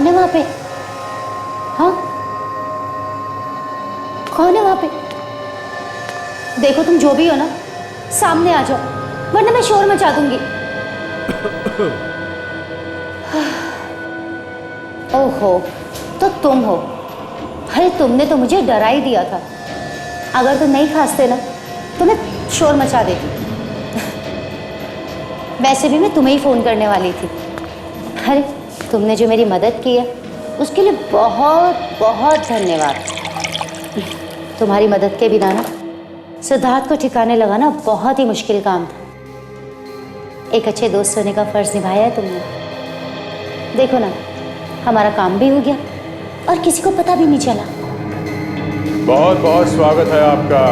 कौन है वहां पे? हाँ, कौन है वहां पे? देखो तुम जो भी हो ना, सामने आ जाओ, वरना मैं शोर मचा दूंगी। ओहो, तो तुम हो। अरे तुमने तो मुझे डरा ही दिया था। अगर तुम नहीं खांसते ना तो मैं शोर मचा देती। वैसे भी मैं तुम्हें ही फोन करने वाली थी। अरे तुमने जो मेरी मदद की है उसके लिए बहुत बहुत धन्यवाद। तुम्हारी मदद के बिना ना सिद्धार्थ को ठिकाने लगाना बहुत ही मुश्किल काम था। एक अच्छे दोस्त होने का फर्ज निभाया है तुमने। देखो ना, हमारा काम भी हो गया और किसी को पता भी नहीं चला। बहुत बहुत स्वागत है आपका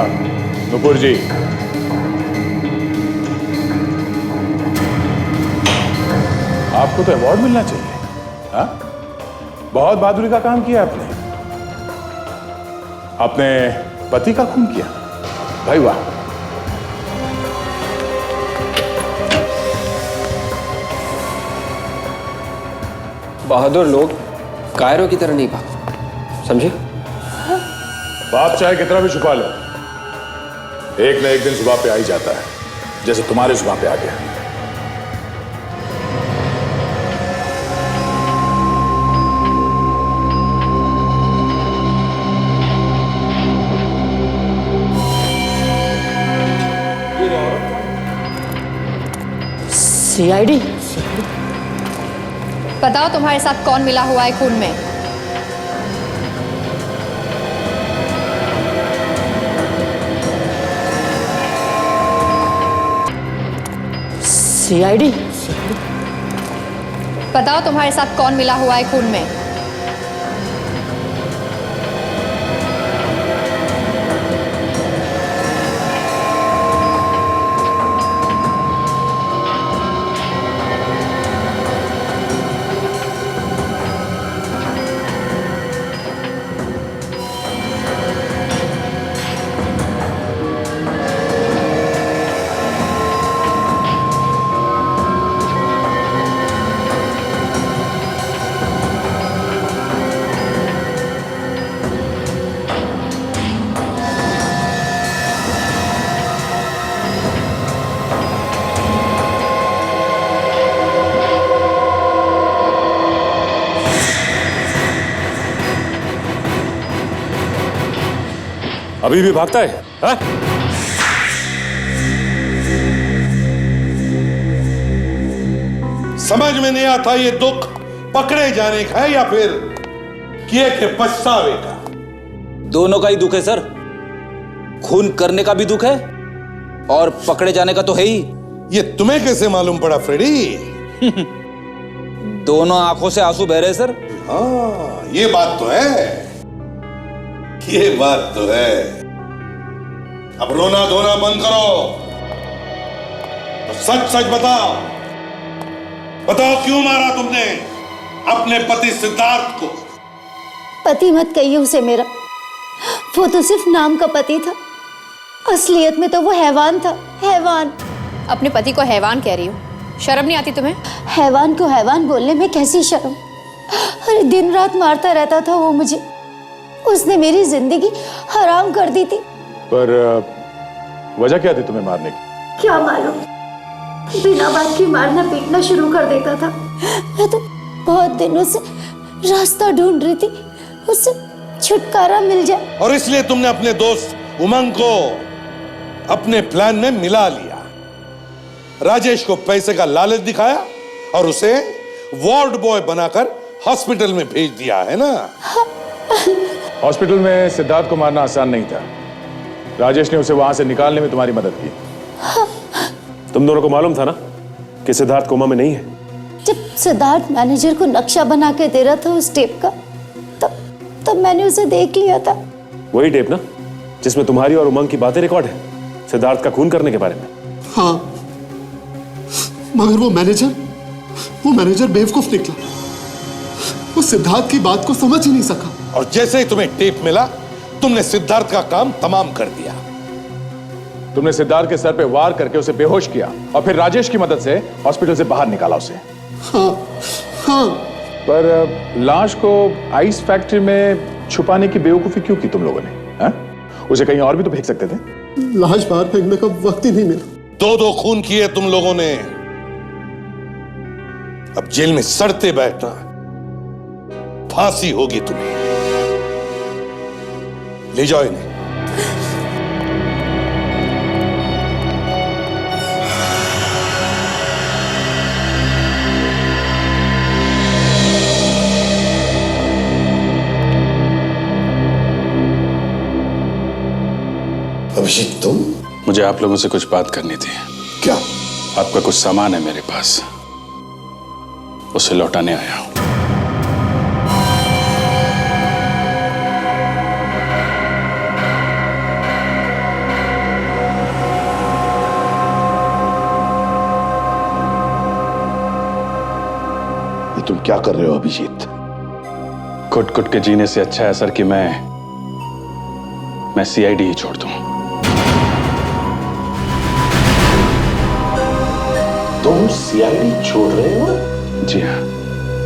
नुपुर जी। आपको तो अवार्ड मिलना चाहिए। हाँ, बहुत बहादुरी का काम किया आपने। आपने पति का खून किया, भाई वाह। बहादुर लोग कायरों की तरह नहीं भागते, समझे? बाप चाहे कितना भी छुपा लो, एक न एक दिन जुबान पे आ ही जाता है, जैसे तुम्हारे जुबान पे आ गया। CID? बताओ तुम्हारे साथ कौन मिला हुआ है खून में? CID? बताओ तुम्हारे साथ कौन मिला हुआ है खून में? अभी भी भागता है, हा? समझ में नहीं आता ये दुख पकड़े जाने का है या फिर किए के पछतावे का। दोनों का ही दुख है सर। खून करने का भी दुख है और पकड़े जाने का तो है ही। ये तुम्हें कैसे मालूम पड़ा फ्रेडी? दोनों आंखों से आंसू बह रहे सर। हाँ, ये बात तो है, ये बात तो है। अब रोना धोना बंद करो, तो सच सच बताओ, बताओ क्यों मारा तुमने अपने पति सिद्धार्थ को? पति मत कहिए उसे मेरा, वो तो सिर्फ नाम का पति था। असलियत में तो वो हैवान था, हैवान। अपने पति को हैवान कह रही हो? शर्म नहीं आती तुम्हें? हैवान को हैवान बोलने में कैसी शर्म। अरे दिन रात मारता रहता था वो मुझे। उसने मेरी जिंदगी हराम कर दी थी। पर वजह क्या थी तुम्हें मारने की? क्या मालूम, बिना बात की मारना पीटना शुरू कर देता था। मैं तो बहुत दिनों से रास्ता ढूंढ रही थी, उससे छुटकारा मिल जाए। और इसलिए तुमने अपने दोस्त उमंग को अपने प्लान में मिला लिया। राजेश को पैसे का लालच दिखाया और उसे वार्ड बॉय बनाकर हॉस्पिटल में भेज दिया, है ना? हॉस्पिटल में सिद्धार्थ को मारना आसान नहीं था। राजेश ने उसे वहां से निकालने में तुम्हारी मदद की। तुम दोनों को मालूम था ना कि सिद्धार्थ कोमा में नहीं है? जब सिद्धार्थ मैनेजर को नक्शा बना के दे रहा था उस टेप का, तब मैंने उसे देख लिया था। वही टेप ना जिसमें तुम्हारी और उमंग की बातें रिकॉर्ड है सिद्धार्थ का खून करने के बारे में। हाँ, मगर वो मैनेजर बेवकूफ निकला। वो सिद्धार्थ की बात को समझ ही नहीं सका। और जैसे ही तुम्हें टेप मिला, तुमने सिद्धार्थ का काम तमाम कर दिया। तुमने सिद्धार्थ के सर पे वार करके उसे बेहोश किया और फिर राजेश की मदद से हॉस्पिटल से बाहर निकाला उसे। हाँ, हाँ। पर लाश को आइस फैक्ट्री में छुपाने की बेवकूफी क्यों की तुम लोगों ने? हा? उसे कहीं और भी तो फेंक सकते थे। लाश बाहर फेंकने का वक्त ही नहीं मिला। दो खून किए तुम लोगों ने, अब जेल में सड़ते बैठना, फांसी होगी तुम्हें। ले जाओ इन्हें। अभिजीत, तुम? मुझे आप लोगों से कुछ बात करनी थी। क्या? आपका कुछ सामान है मेरे पास, उसे लौटाने आया हूं। ये तुम क्या कर रहे हो अभिजीत? कुट कुट के जीने से अच्छा है सर कि मैं सीआईडी ही छोड़ दूं। तुम सीआईडी छोड़ रहे हो? जी हाँ।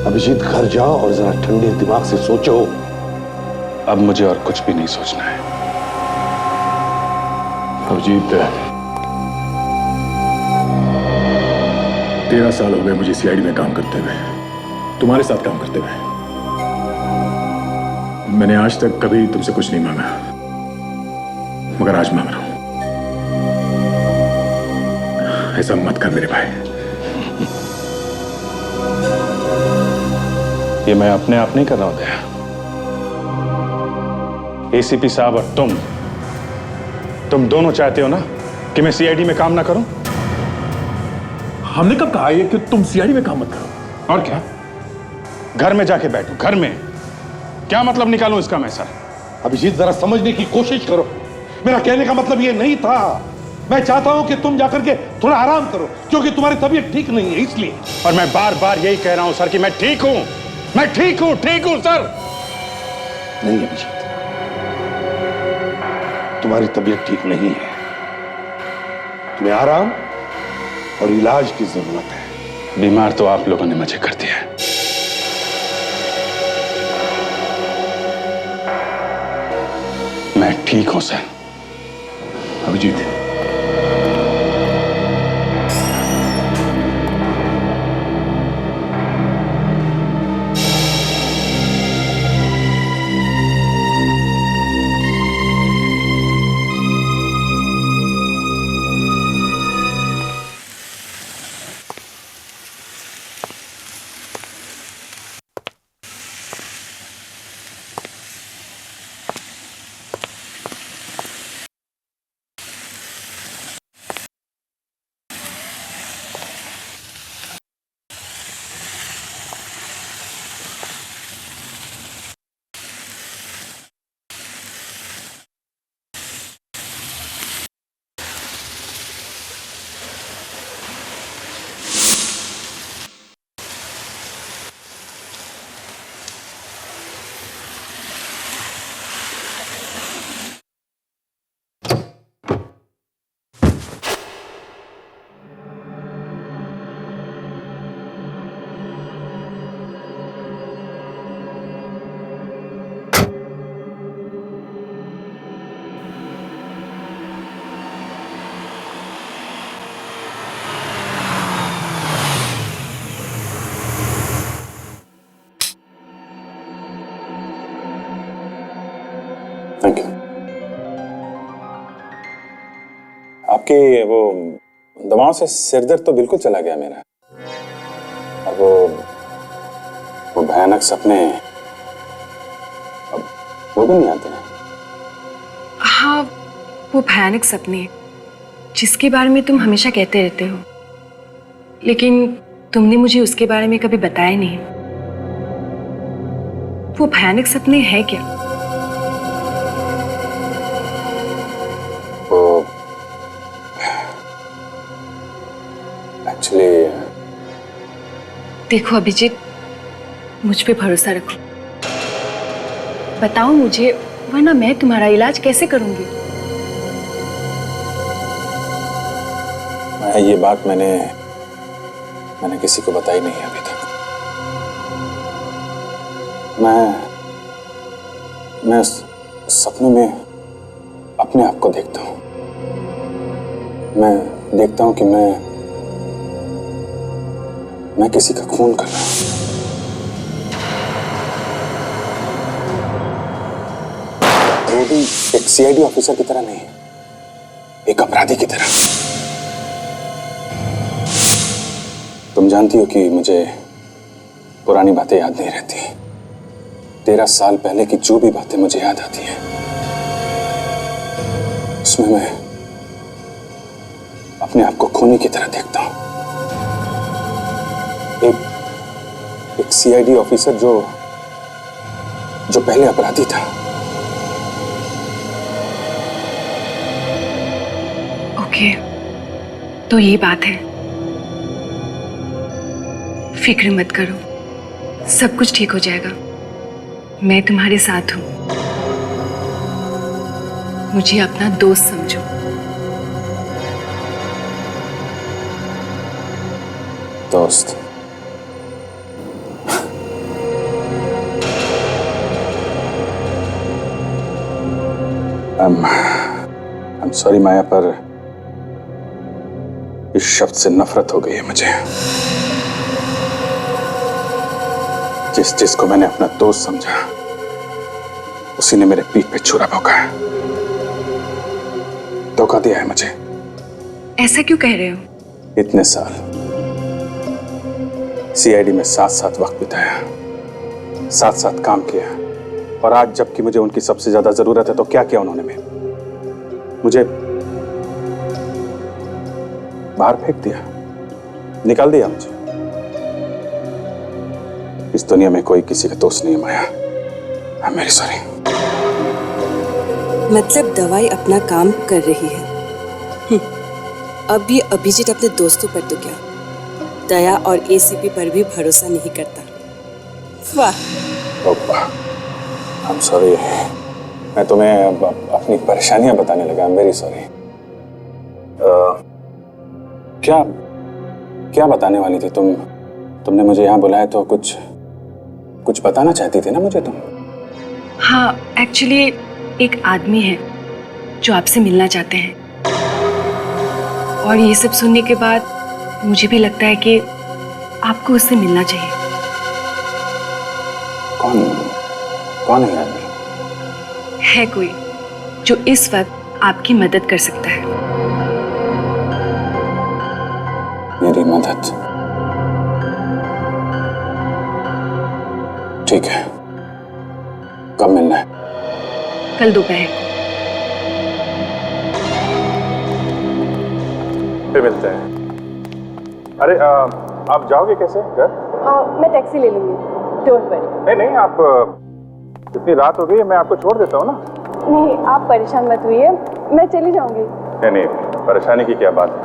अभिजीत, घर जाओ और जरा ठंडे दिमाग से सोचो। अब मुझे और कुछ भी नहीं सोचना है। अभिजीत, 13 साल हो गए मुझे सीआईडी में काम करते हुए, तुम्हारे साथ काम करते हुए। मैंने आज तक कभी तुमसे कुछ नहीं मांगा, मगर आज मांग रहा हूं। ऐसा मत कर मेरे भाई। ये मैं अपने आप नहीं कर रहा हूं दया। एसीपी साहब और तुम दोनों चाहते हो ना कि मैं सीआईडी में काम ना करूं? हमने कब कहा ये कि तुम सीआईडी में काम मत करो? और क्या, घर में जाके बैठो? घर में क्या मतलब निकालूं इसका मैं सर? अभिजीत, जरा समझने की कोशिश करो। मेरा कहने का मतलब ये नहीं था। मैं चाहता हूं कि तुम जाकर के थोड़ा आराम करो, क्योंकि तुम्हारी तबीयत ठीक नहीं है, इसलिए। और मैं बार बार यही कह रहा हूं सर कि मैं ठीक हूं, मैं ठीक हूं सर। नहीं अभिजीत, तुम्हारी तबीयत ठीक नहीं है। तुम्हें आराम और इलाज की जरूरत है। बीमार तो आप लोगों ने मुझे कर दिया है। मैं ठीक हूं सर। Abhijit, thank you. आपकी वो दवाओं से सिर दर्द तो बिल्कुल चला गया मेरा। और वो भयानक सपने अब वो भी नहीं आते हैं। हाँ, वो भयानक सपने जिसके बारे में तुम हमेशा कहते रहते हो, लेकिन तुमने मुझे उसके बारे में कभी बताया नहीं। वो भयानक सपने हैं क्या? एक्चुअली देखो अभिजीत, मुझ पे भरोसा रखो। बताओ मुझे, वरना मैं तुम्हारा इलाज कैसे करूंगी? ये बात मैंने किसी को बताई नहीं है अभी तक। मैं सपने में अपने आप को देखता हूं। मैं देखता हूं कि मैं किसी का खून कर रहा हूं। वो भी एक सीआईडी ऑफिसर की तरह नहीं, एक अपराधी की तरह। तुम जानती हो कि मुझे पुरानी बातें याद नहीं रहती। 13 साल पहले की जो भी बातें मुझे याद आती हैं, उसमें मैं अपने आप को खूनी की तरह देखता हूं। एक सीआईडी ऑफिसर जो पहले अपराधी था। ओके, तो ये बात है। फिक्र मत करो, सब कुछ ठीक हो जाएगा। मैं तुम्हारे साथ हूं। मुझे अपना दोस्त समझो। दोस्त? I'm sorry माया, पर इस शब्द से नफरत हो गई है मुझे। जिसको मैंने अपना दोस्त समझा, उसी ने मेरे पीठ पे छुरा भोंका है, धोखा दिया है मुझे। ऐसा क्यों कह रहे हो? इतने साल सीआईडी में साथ वक्त बिताया, साथ काम किया, और आज जबकि मुझे उनकी सबसे ज्यादा जरूरत है तो क्या किया उन्होंने? मुझे बाहर फेंक दिया, निकाल दिया मुझे। इस दुनिया में कोई किसी का दोस्त नहीं है Maya. I am very sorry. मतलब दवाई अपना काम कर रही है। अब ये अभिजीत अपने दोस्तों पर तो क्या, दया और एसीपी पर भी भरोसा नहीं करता। वाह। आई एम सॉरी, मैं तुम्हें अपनी परेशानियां बताने लगा। आई एम वेरी सॉरी। क्या बताने वाली थी तुम? तुमने मुझे यहाँ बुलाया तो कुछ बताना चाहती थी ना मुझे तुम? हाँ, एक्चुअली एक आदमी है जो आपसे मिलना चाहते हैं, और ये सब सुनने के बाद मुझे भी लगता है कि आपको उससे मिलना चाहिए। कौन है आदमी? है कोई जो इस वक्त आपकी मदद कर सकता है। मेरी मदद? ठीक है, कब मिलना है? कल दोपहर को। फिर मिलते हैं। अरे आप जाओगे कैसे घर? मैं टैक्सी ले लूंगी, डोंट वरी। नहीं, आप इतनी रात हो गई है, मैं आपको छोड़ देता हूँ ना। नहीं, आप परेशान मत होइए, मैं चली जाऊंगी। नहीं, परेशानी की क्या बात है,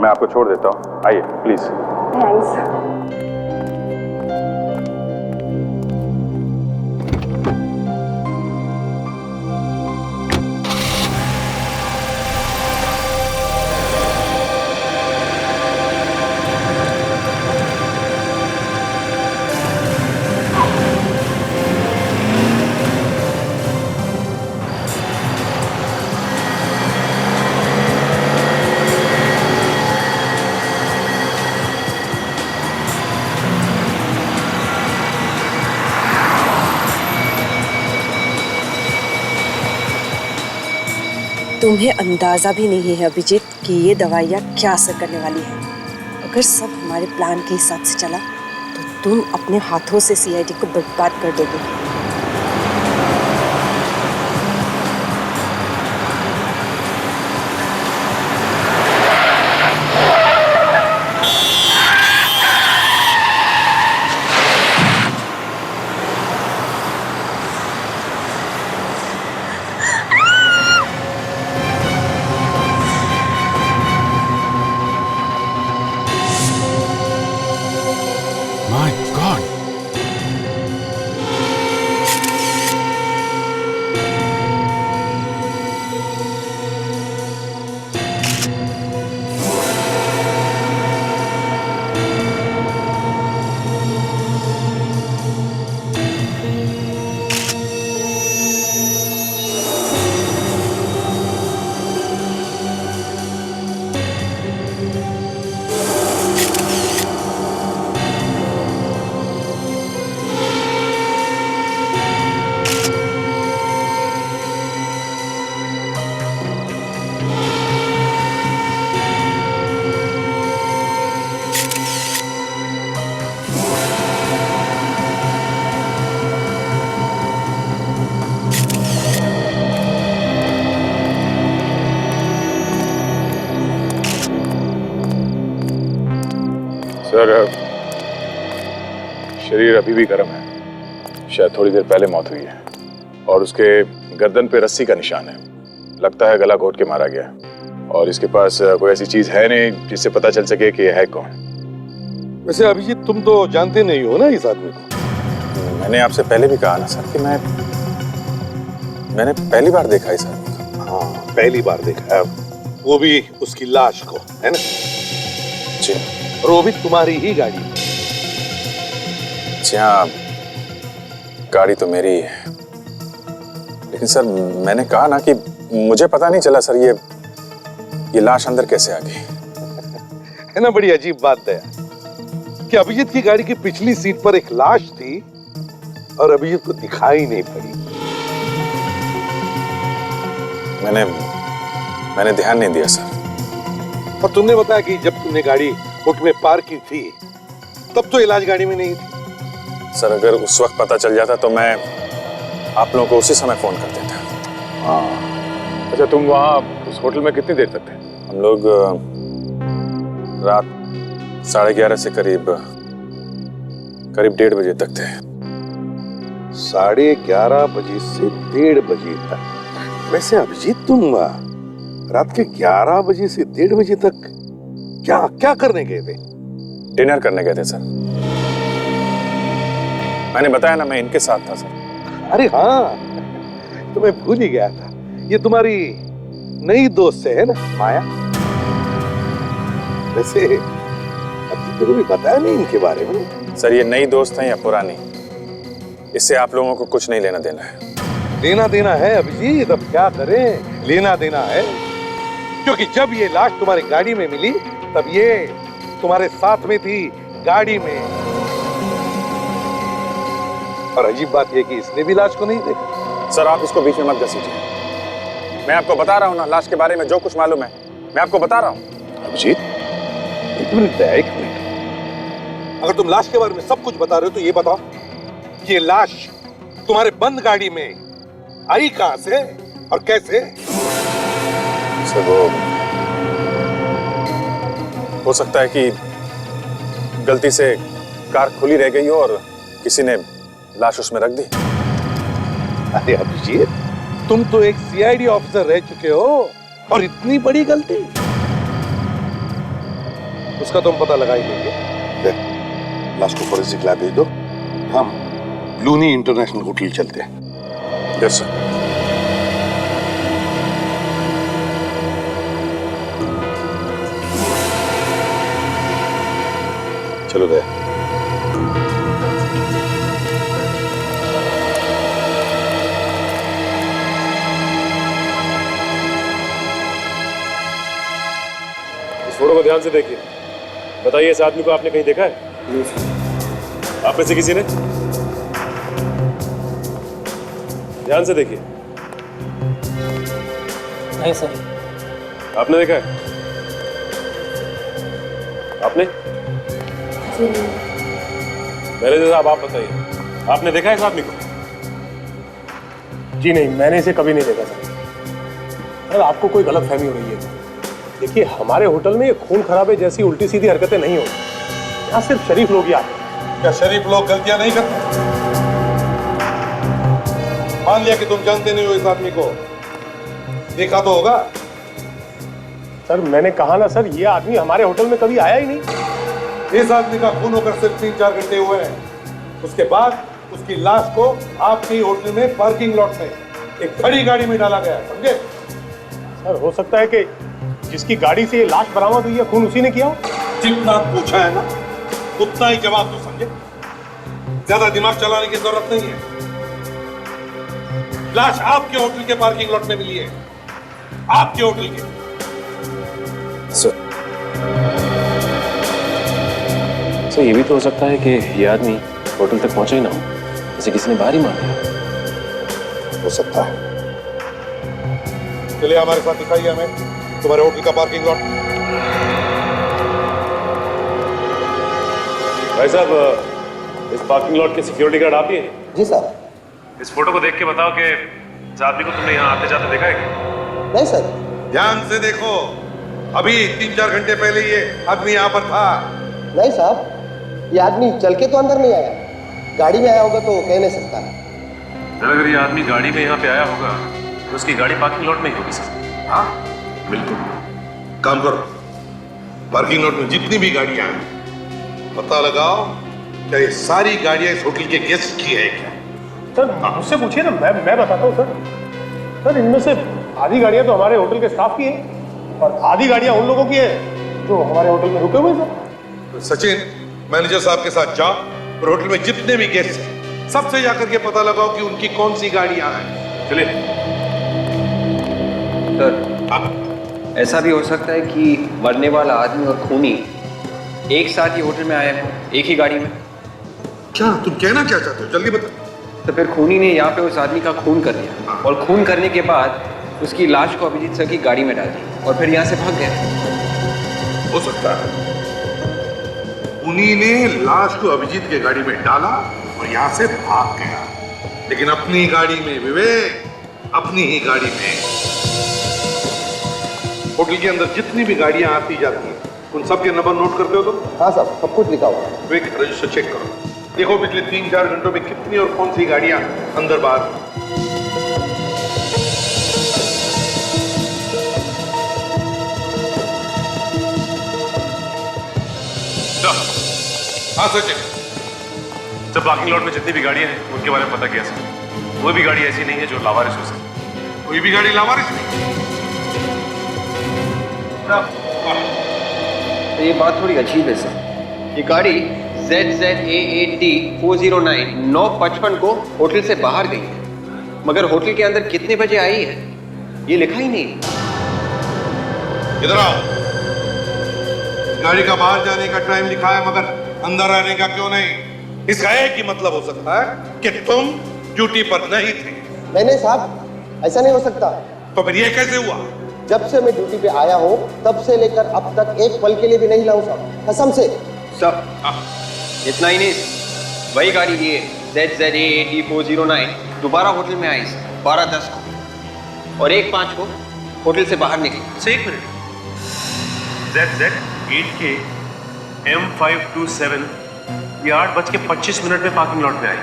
मैं आपको छोड़ देता हूँ। आइए प्लीज। थैंक्स। तुम्हें अंदाजा भी नहीं है अभिजीत कि ये दवाइयाँ क्या असर करने वाली है। अगर सब हमारे प्लान के हिसाब से चला तो तुम अपने हाथों से सीआईडी को बर्बाद कर दोगे। My God! सर, शरीर अभी भी गर्म है। शायद थोड़ी देर पहले मौत हुई है और उसके गर्दन पे रस्सी का निशान है। लगता है गला घोट के मारा गया है और इसके पास कोई ऐसी चीज है नहीं जिससे पता चल सके कि यह है कौन। वैसे अभिजीत, तुम तो जानते नहीं हो ना इस आदमी को। मैंने आपसे पहले भी कहा ना सर कि मैंने पहली बार देखा इस आदमी को। हाँ, पहली बार देखा है, वो भी उसकी लाश को, है ना? जी। और वो भी तुम्हारी ही गाड़ी। जी हाँ, गाड़ी तो मेरी ही है, लेकिन सर मैंने कहा ना कि मुझे पता नहीं चला सर ये लाश अंदर कैसे आ गई। है ना, बड़ी अजीब बात है कि अभिजीत की गाड़ी की पिछली सीट पर एक लाश थी और अभिजीत को दिखाई नहीं पड़ी। मैंने ध्यान नहीं दिया सर। और तुमने बताया कि जब तुमने गाड़ी होटल में पार्क की थी तब तो इलाज गाड़ी में नहीं थी। सर अगर उस वक्त पता चल जाता तो मैं आप लोगों को उसी समय फोन कर देता। हाँ, अच्छा, तुम वहाँ उस होटल में कितनी देर तक थे? हम लोग रात 11:30 से करीब 1:30 बजे तक थे। 11:30 बजे से 1:30 बजे तक? वैसे अभिजीत, तुम रात के 11 बजे से 1:30 बजे तक क्या करने गए थे? डिनर करने गए थे सर। मैंने बताया ना, मैं इनके साथ था सर। अरे हाँ, तो मैं भूल ही गया था। ये तुम्हारी नई दोस्त है ना, माया? वैसे अब तो कभी बताया नहीं इनके बारे में। सर ये नई दोस्त है या पुरानी, इससे आप लोगों को कुछ नहीं लेना देना है। लेना देना है अभिजीत, अब क्या करें, लेना देना है। क्योंकि जब ये लाश तुम्हारी गाड़ी में मिली तब ये तुम्हारे साथ में थी, गाड़ी में। और अजीब बात यह कि इसने भी लाश को नहीं देखा। सर आप इसको बीच में मत घसीटिए। मैं आपको बता रहा हूँ ना, लाश के बारे में जो कुछ मालूम है मैं आपको बता रहा हूँ। अभिजीत, एक मिनट, अगर तुम लाश के बारे में सब कुछ बता रहे हो तो ये बताओ, ये लाश तुम्हारे बंद गाड़ी में आई कहां से और कैसे? सर वो हो सकता है कि गलती से कार खुली रह गई हो और किसी ने लाश उसमें रख दी। अरे अभिजीत, तुम तो एक सीआईडी ऑफिसर रह चुके हो और इतनी बड़ी गलती? उसका तुम पता लगा ही लेंगे। लाश को फॉरेंसिक लैब भेज दो, हम लूनी इंटरनेशनल होटल चलते हैं। Yes sir. चलो गए। फोटो को ध्यान से देखिए। बताइए, इस आदमी को आपने कहीं देखा है? नहीं सर। आप में से किसी ने? ध्यान से देखिए। नहीं सर। आपने देखा है? आपने? मैनेजर साहब, आप बताइए, आपने देखा है इस आदमी को? जी नहीं, मैंने इसे कभी नहीं देखा सर। सर आपको कोई गलतफहमी हो रही है। देखिए, हमारे होटल में ये खून खराबे जैसी उल्टी सीधी हरकतें नहीं होती। यहाँ सिर्फ शरीफ लोग ही आते हैं। क्या शरीफ लोग गलतियां नहीं करते? मान लिया कि तुम जानते नहीं हो इस आदमी को, देखा तो होगा। सर मैंने कहा ना सर, ये आदमी हमारे होटल में कभी आया ही नहीं। इस आदमी का खून होकर सिर्फ 3-4 घंटे हुए हैं। उसके बाद उसकी लाश को आपके होटल में पार्किंग लॉट में एक बड़ी गाड़ी में डाला गया, समझे? सर हो सकता है कि जिसकी गाड़ी से ये लाश बरामद हुई है, खून उसी ने किया हो। जितना पूछा है ना उतना ही जवाब दो, समझे? ज्यादा दिमाग चलाने की जरूरत नहीं है। लाश आपके होटल के पार्किंग लॉट में मिली है, आपके होटल के। सर ये भी तो हो सकता है कि ये आदमी होटल तक पहुंचा ही ना हो, जैसे किसी ने बाहर ही मार दिया। हो सकता है। चलिए हमारे साथ दिखाइए हमें तुम्हारे होटल का पार्किंग लॉट। भाई साहब, इस पार्किंग लॉट के सिक्योरिटी गार्ड आप ही हैं? जी सर। इस फोटो को देख के बताओ कि इस आदमी को तुमने यहाँ आते जाते देखा है क्या? नहीं सर। ध्यान से देखो, अभी 3-4 घंटे पहले ये आदमी यहाँ पर था। नहीं साहब, ये आदमी चल के तो अंदर नहीं आया, गाड़ी में आया होगा तो कह नहीं सकता। अगर ये आदमी गाड़ी में यहाँ पे आया होगा तो उसकी गाड़ी पार्किंग लॉट में ही होगी सर। हाँ बिल्कुल। काम करो, पार्किंग लॉट में जितनी भी गाड़ियां हैं पता लगाओ क्या ये सारी गाड़ियां इस होटल के गेस्ट की है क्या। सर मुझसे पूछिए ना, मैं बताता हूँ सर। सर इनमें से आधी गाड़ियां तो हमारे होटल के स्टाफ की है और आधी गाड़ियां उन लोगों की है जो हमारे होटल में रुके हुए सर। तो सचिन, मैनेजर साहब के साथ जाओ और होटल में जितने भी गेस्ट हैं सबसे जाकर के पता लगाओ कि उनकी कौन सी गाड़ियां हैं। चलिए। सर ऐसा भी हो सकता है कि मरने वाला आदमी और खूनी एक साथ ही होटल में आए हो, एक ही गाड़ी में। क्या तुम कहना क्या चाहते हो, जल्दी बता। तो फिर खूनी ने यहाँ पे उस आदमी का खून कर दिया और खून करने के बाद उसकी लाश को अभिजीत सर की गाड़ी में डाल दी और फिर यहाँ से भाग गए। हो सकता है उन्हीं ने लाश को अभिजीत के गाड़ी में डाला और यहाँ से भाग गया, लेकिन अपनी गाड़ी में विवेक, अपनी ही गाड़ी में। होटल के अंदर जितनी भी गाड़ियां आती जाती हैं उन सब के नंबर नोट करते हो तुम? हाँ साहब, सब कुछ लिखा हुआ है। विवेक रजिस्टर चेक करो, देखो पिछले 3-4 घंटों में कितनी और कौन सी गाड़ियां अंदर बाहर। हाँ सचिन, सर पार्किंग लॉट में जितनी भी गाड़ियां हैं उनके बारे में पता किया सर। कोई भी गाड़ी ऐसी नहीं है जो लावारिस हो सके। कोई भी गाड़ी लावारिस नहीं। तो ये बात थोड़ी अजीब है सर। ये गाड़ी ZZA8D 409 9:55 को होटल से बाहर गई है, मगर होटल के अंदर कितने बजे आई है ये लिखा ही नहीं। इधर आओ। गाड़ी का बाहर जाने का टाइम लिखा है मगर अंदर आने का क्यों नहीं? इसका एक ही मतलब हो सकता है कि तुम ड्यूटी पर नहीं थे। नहीं साहब, ऐसा नहीं हो सकता। तो फिर ये कैसे हुआ? जब से मैं ड्यूटी पे आया हूँ तब से लेकर अब तक एक पल के लिए भी नहीं लाऊं साहब, कसम से। सब इतना ही नहीं, वही गाड़ी ये ZZA8D 409 दोबारा होटल में आई 12:10 को और 1:05 को होटल से बाहर निकली। एक मिनट, ZZ8K M527 ये 8:25 में पार्किंग लॉट में आई,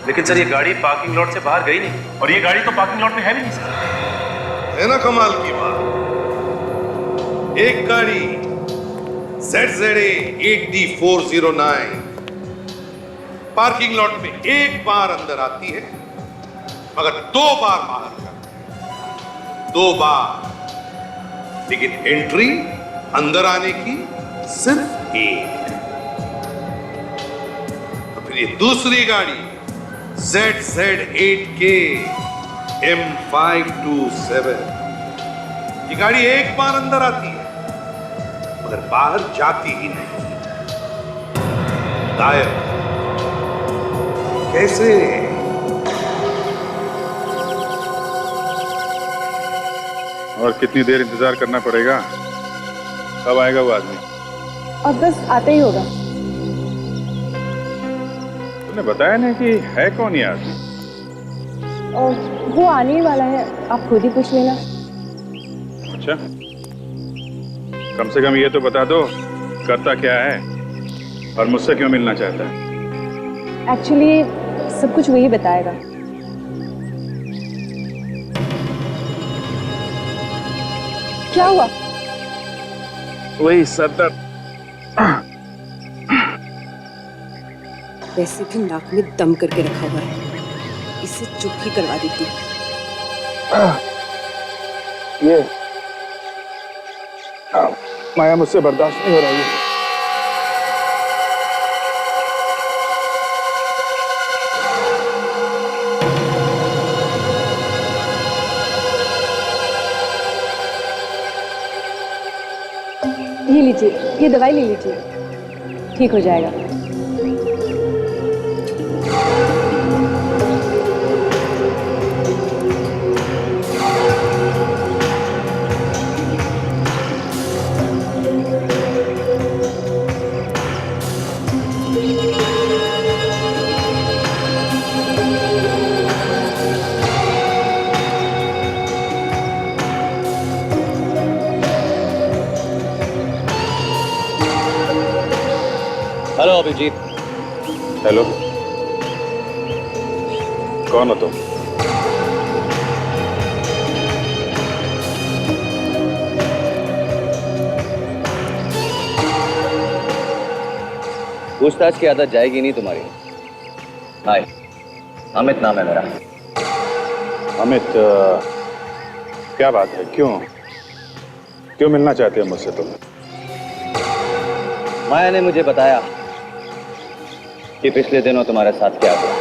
लेकिन सर ये गाड़ी पार्किंग लॉट से बाहर गई नहीं और ये गाड़ी तो पार्किंग लॉट में है भी नहीं सर। है ना कमाल की बात। एक गाड़ी ZZA8D 409 पार्किंग लॉट में एक बार अंदर आती है मगर 2 बार बाहर जाती है, 2 बार, लेकिन एंट्री अंदर आने की सिर्फ एक। तो फिर ये दूसरी गाड़ी ZZ8K M527 ये गाड़ी एक बार अंदर आती है मगर बाहर जाती ही नहीं, गायब। कैसे? और कितनी देर इंतजार करना पड़ेगा? कब आएगा वो आदमी? अब बस आता ही होगा। तूने बताया नहीं कि है कौन ये आदमी? और वो आने ही वाला है, आप खुद ही पूछ लेना। अच्छा, कम से कम ये तो बता दो करता क्या है और मुझसे क्यों मिलना चाहता है? एक्चुअली सब कुछ वही बताएगा। क्या हुआ? वही सरदर्द। वैसे भी नाक में दम करके रखा हुआ है, इसे चुप ही करवा देती हूँ। ये माया मुझसे बर्दाश्त नहीं हो रही है। ये लीजिए, ये दवाई ले लीजिए, ठीक हो जाएगा। अभिजीत। हेलो, कौन हो तुम? पूछताछ की आदत जाएगी नहीं तुम्हारी। हाय, अमित नाम है मेरा। अमित, क्या बात है? क्यों मिलना चाहते हो मुझसे तुम? माया ने मुझे बताया कि पिछले दिनों तुम्हारे साथ क्या हुआ।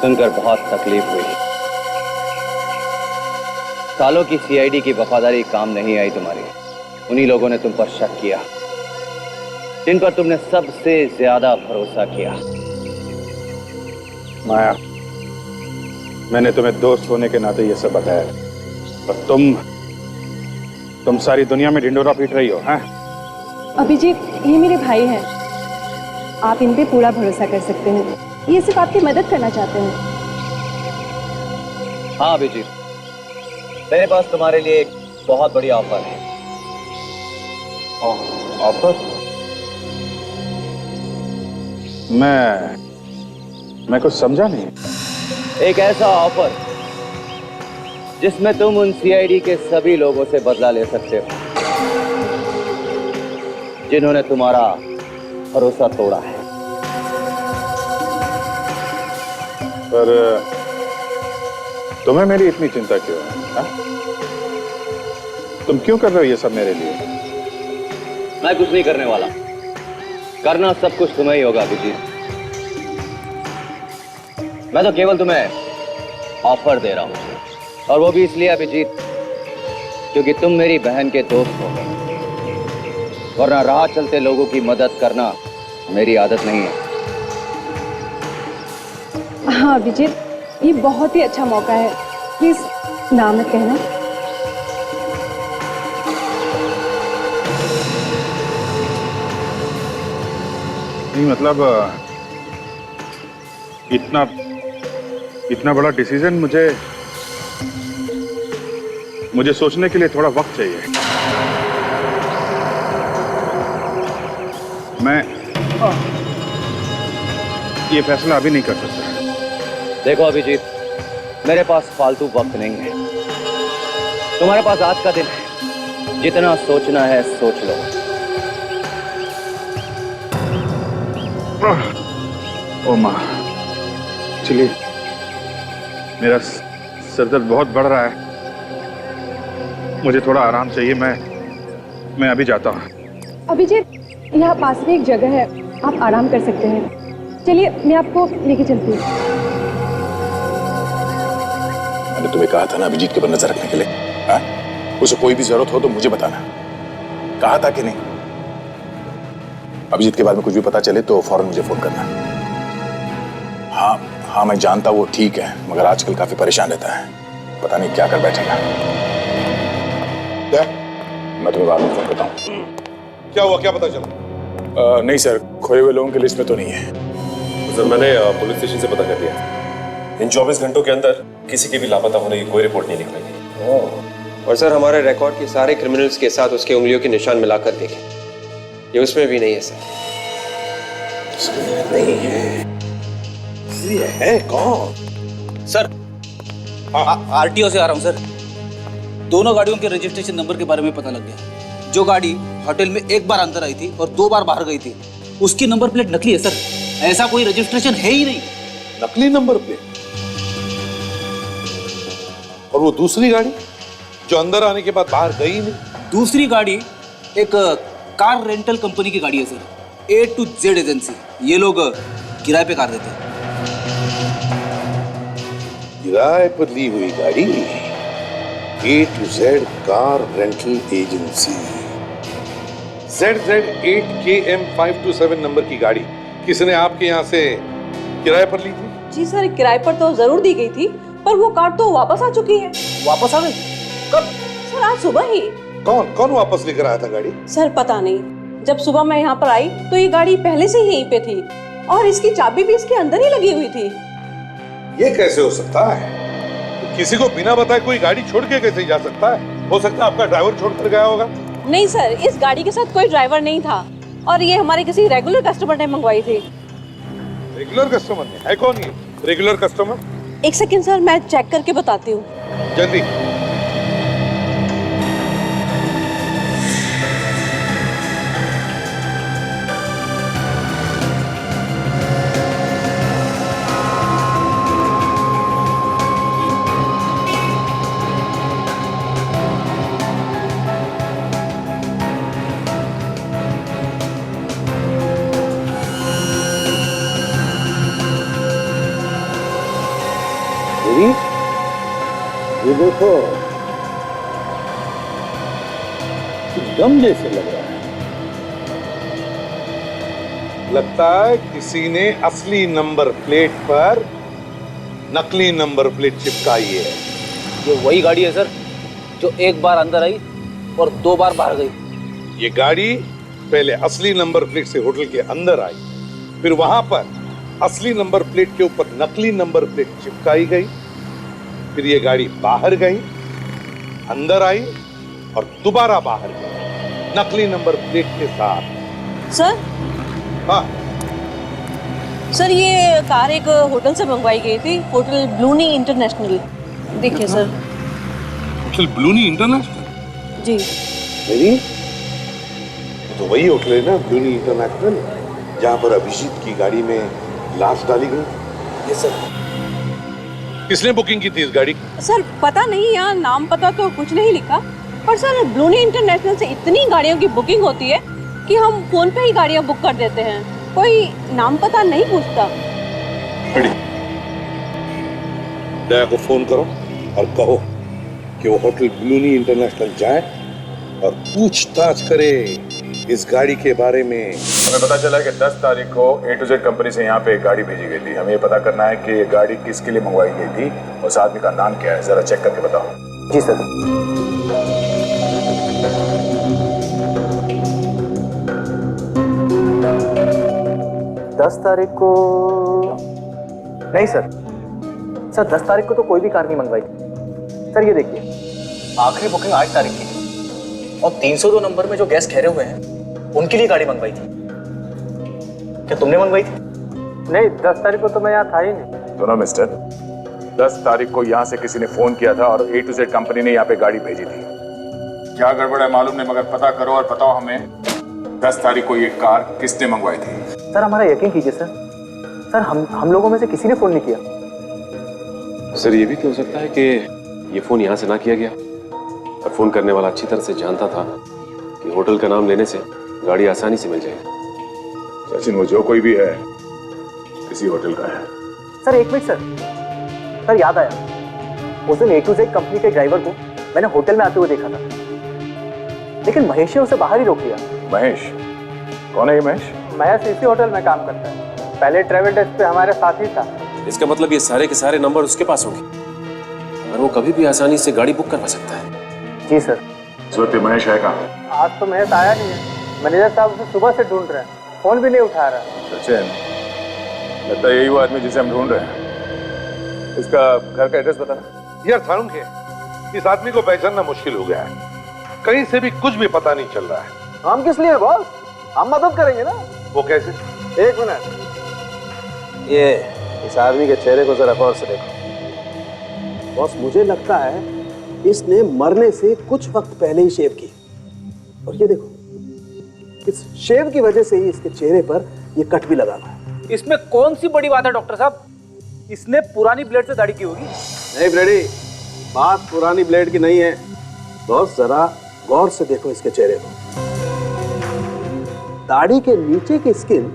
सुनकर बहुत तकलीफ हुई। सालों की सीआईडी की वफादारी काम नहीं आई तुम्हारी। उन्हीं लोगों ने तुम पर शक किया जिन पर तुमने सबसे ज्यादा भरोसा किया। माया, मैंने तुम्हें दोस्त होने के नाते ये सब बताया, पर तुम सारी दुनिया में ढिंडोरा पीट रही हो, हैं? अभिजीत, ये मेरे भाई हैं। आप इन पे पूरा भरोसा कर सकते हैं। ये सिर्फ आपकी मदद करना चाहते हैं। हाँ अभिजीत, मेरे पास तुम्हारे लिए एक बहुत बड़ी ऑफर है। ऑफर? मैं कुछ समझा नहीं। एक ऐसा ऑफर जिसमें तुम उन सीआईडी के सभी लोगों से बदला ले सकते हो जिन्होंने तुम्हारा भरोसा तोड़ा है। पर तुम्हें मेरी इतनी चिंता क्यों है? हा? तुम क्यों कर रहे हो ये सब मेरे लिए? मैं कुछ नहीं करने वाला। करना सब कुछ तुम्हें ही होगा अभिजीत। मैं तो केवल तुम्हें ऑफर दे रहा हूं, और वो भी इसलिए अभिजीत क्योंकि तुम मेरी बहन के दोस्त हो। वरना राह चलते लोगों की मदद करना मेरी आदत नहीं है। हाँ अभिजीत, ये बहुत ही अच्छा मौका है। प्लीज ना मत कहना। नहीं, मतलब इतना बड़ा डिसीजन मुझे सोचने के लिए थोड़ा वक्त चाहिए। मैं ये फैसला अभी नहीं कर सकता। देखो अभिजीत, मेरे पास फालतू वक्त नहीं है। तुम्हारे पास आज का दिन है। जितना सोचना है सोच लो। ओ माँ, चलिए, मेरा सरदर्द बहुत बढ़ रहा है। मुझे थोड़ा आराम चाहिए। मैं अभी जाता हूँ। अभिजीत, यहाँ पास में एक जगह है, आप आराम कर सकते हैं। चलिए, मैं आपको लेके चलती हूँ। मैंने तुम्हें कहा था ना अभिजीत के पर नजर रखने के लिए। हाँ? उसे कोई भी जरूरत हो तो मुझे बताना। कहा था कि नहीं? अभिजीत के बारे में कुछ भी पता चले तो फौरन मुझे फोन करना। हाँ, मैं जानता वो ठीक है, मगर आजकल काफी परेशान रहता है। पता नहीं क्या कर बैठेगा। मैं तुम्हें बाद में फोन करता हूँ। क्या हुआ, क्या पता चला? नहीं सर, खोए हुए लोगों की लिस्ट में तो नहीं है। सर, मैंने पुलिस स्टेशन से पता कर लिया। इन 24 घंटों के अंदर किसी के भी लापता होने की कोई रिपोर्ट नहीं निकलेगी। और सर, हमारे रिकॉर्ड के सारे क्रिमिनल्स के साथ उसके उंगलियों के निशान मिलाकर देखें, ये उसमें भी नहीं है सर। नहीं है। ये है कौन? सर, आरटीओ से आ रहा हूं सर। दोनों गाड़ियों के रजिस्ट्रेशन नंबर के बारे में पता लग गया। जो गाड़ी होटल में एक बार अंदर आई थी और 2 बार बाहर गई थी, उसकी नंबर प्लेट नकली है सर। ऐसा कोई रजिस्ट्रेशन है ही नहीं। नकली नंबर प्लेट? और वो दूसरी गाड़ी जो अंदर आने के बाद बाहर गई नहीं? दूसरी गाड़ी एक कार रेंटल कंपनी की गाड़ी है sir, A to Z agency. ये लोग किराए पे कार देते हैं। किराए पर ली हुई गाड़ी, A to Z car rental agency. ZZ8KM527 number की गाड़ी किसने आपके यहाँ से किराए पर ली थी? जी सर, किराए पर तो जरूर दी गई थी, पर वो कार तो वापस आ चुकी है। वापस आ गई? कब? सर, आज सुबह ही। कौन वापस लेकर आया था गाड़ी? सर पता नहीं, जब सुबह मैं यहाँ पर आई तो ये गाड़ी पहले से ही यहीं पे थी और इसकी चाबी भी इसके अंदर ही लगी हुई थी। ये कैसे हो सकता है? किसी को बिना बताए कोई गाड़ी छोड़ के कैसे जा सकता है? हो सकता है आपका ड्राइवर छोड़कर गया होगा। नहीं सर, इस गाड़ी के साथ कोई ड्राइवर नहीं था। और ये हमारे किसी रेगुलर कस्टमर ने मंगवाई थी। रेगुलर कस्टमर ने? है कौन ये रेगुलर कस्टमर? एक सेकंड सर, मैं चेक करके बताती हूँ। जल्दी। ये देखो, गम जैसे लग रहा है। लगता है किसी ने असली नंबर प्लेट पर नकली नंबर प्लेट चिपकाई है। ये वही गाड़ी है सर जो एक बार अंदर आई और 2 बार बाहर गई। ये गाड़ी पहले असली नंबर प्लेट से होटल के अंदर आई, फिर वहां पर असली नंबर प्लेट के ऊपर नकली नंबर प्लेट चिपकाई गई, फिर ये गाड़ी बाहर गई, अंदर आई और दोबारा बाहर गई नकली नंबर प्लेट के साथ। सर? हाँ सर, ये कार एक होटल से मंगवाई गई थी, होटल ब्लूनी इंटरनेशनल। देखिए सर। Hotel Bluny international? जी। मेरी तो वही होटल है ना, ब्लूनी इंटरनेशनल, जहां पर अभिजीत की गाड़ी में लाश डाली गई। Yes sir. किसने बुकिंग की थी इस गाड़ी? सर पता नहीं, यहाँ नाम पता तो कुछ नहीं लिखा, पर सर ब्लूनी इंटरनेशनल से इतनी गाड़ियों की बुकिंग होती है कि हम फोन पे ही गाड़ियाँ बुक कर देते हैं, कोई नाम पता नहीं पूछता। दया को फोन करो और कहो कि वो होटल ब्लूनी इंटरनेशनल जाए और पूछताछ करे इस गाड़ी के बारे में। हमें पता चला कि 10 तारीख को A to Z कंपनी से यहाँ पे एक गाड़ी भेजी गई थी। हमें ये पता करना है कि ये गाड़ी किसके लिए मंगवाई गई थी और उस आदमी का नाम क्या है, जरा चेक करके बताओ। जी सर। तारीख को नहीं सर। सर 10 तारीख को तो कोई भी कार नहीं मंगवाई थी। सर ये देखिए, आखिरी बुकिंग 8 तारीख की है और 302 नंबर में जो गेस्ट ठहरे हुए हैं उनके लिए गाड़ी मंगवाई थी। क्या तुमने मंगवाई थी? नहीं, 10 तारीख को तो मैं यहाँ था ही नहीं। सुनो मिस्टर, 10 तारीख को यहाँ से किसी ने फोन किया था और A to Z कंपनी ने यहाँ पे गाड़ी भेजी थी। क्या गड़बड़ है मालूम नहीं, मगर पता करो और बताओ हमें 10 तारीख को ये कार किसने मंगवाई थी। सर हमारा यकीन कीजिए सर, सर हम लोगों में से किसी ने फोन नहीं किया। सर ये भी तो हो सकता है कि ये फोन यहाँ से ना किया गया और फोन करने वाला अच्छी तरह से जानता था कि होटल का नाम लेने से गाड़ी आसानी से मिल जाएगी। सचिन, वो जो कोई भी है किसी होटल का है। सर एक मिनट सर, याद आया, उस दिन A to Z कंपनी के ड्राइवर को मैंने होटल में आते हुए देखा था, लेकिन महेश ने उसे बाहर ही रोक लिया। महेश? कौन है ये महेश? महेश इसी होटल में काम करता है, पहले ट्रैवल डेस्क पे हमारे साथ ही था। इसका मतलब ये सारे के सारे नंबर उसके पास होंगे और वो कभी भी आसानी से गाड़ी बुक करवा सकता है। जी सर। इस वक्त महेश है कहाँ? आज तो महेश आया नहीं है, मैनेजर साहब उसे सुबह से ढूंढ रहे हैं, फोन भी नहीं उठा रहा। सचिन, लगता है यही वो आदमी जिसे हम ढूंढ रहे हैं। इसका घर का एड्रेस बताना। यार थारू के इस आदमी को पहचानना मुश्किल हो गया है, कहीं से भी कुछ भी पता नहीं चल रहा है। हम किस लिए बॉस? हम मदद करेंगे ना। वो कैसे? एक मिनट, ये इस आदमी के चेहरे को जरा गौर से देखो। बॉस मुझे लगता है इसने मरने से कुछ वक्त पहले ही शेव की, और ये देखो इस शेव की वजह से ही इसके चेहरे पर ये कट भी लगा हुआ है। इसमें कौन सी बड़ी बात है डॉक्टर साहब? इसने पुरानी ब्लेड से दाढ़ी की होगी। नहीं फ्रेडी, बात पुरानी ब्लेड की नहीं है बॉस, जरा गौर से देखो इसके चेहरे को। दाढ़ी के नीचे की स्किन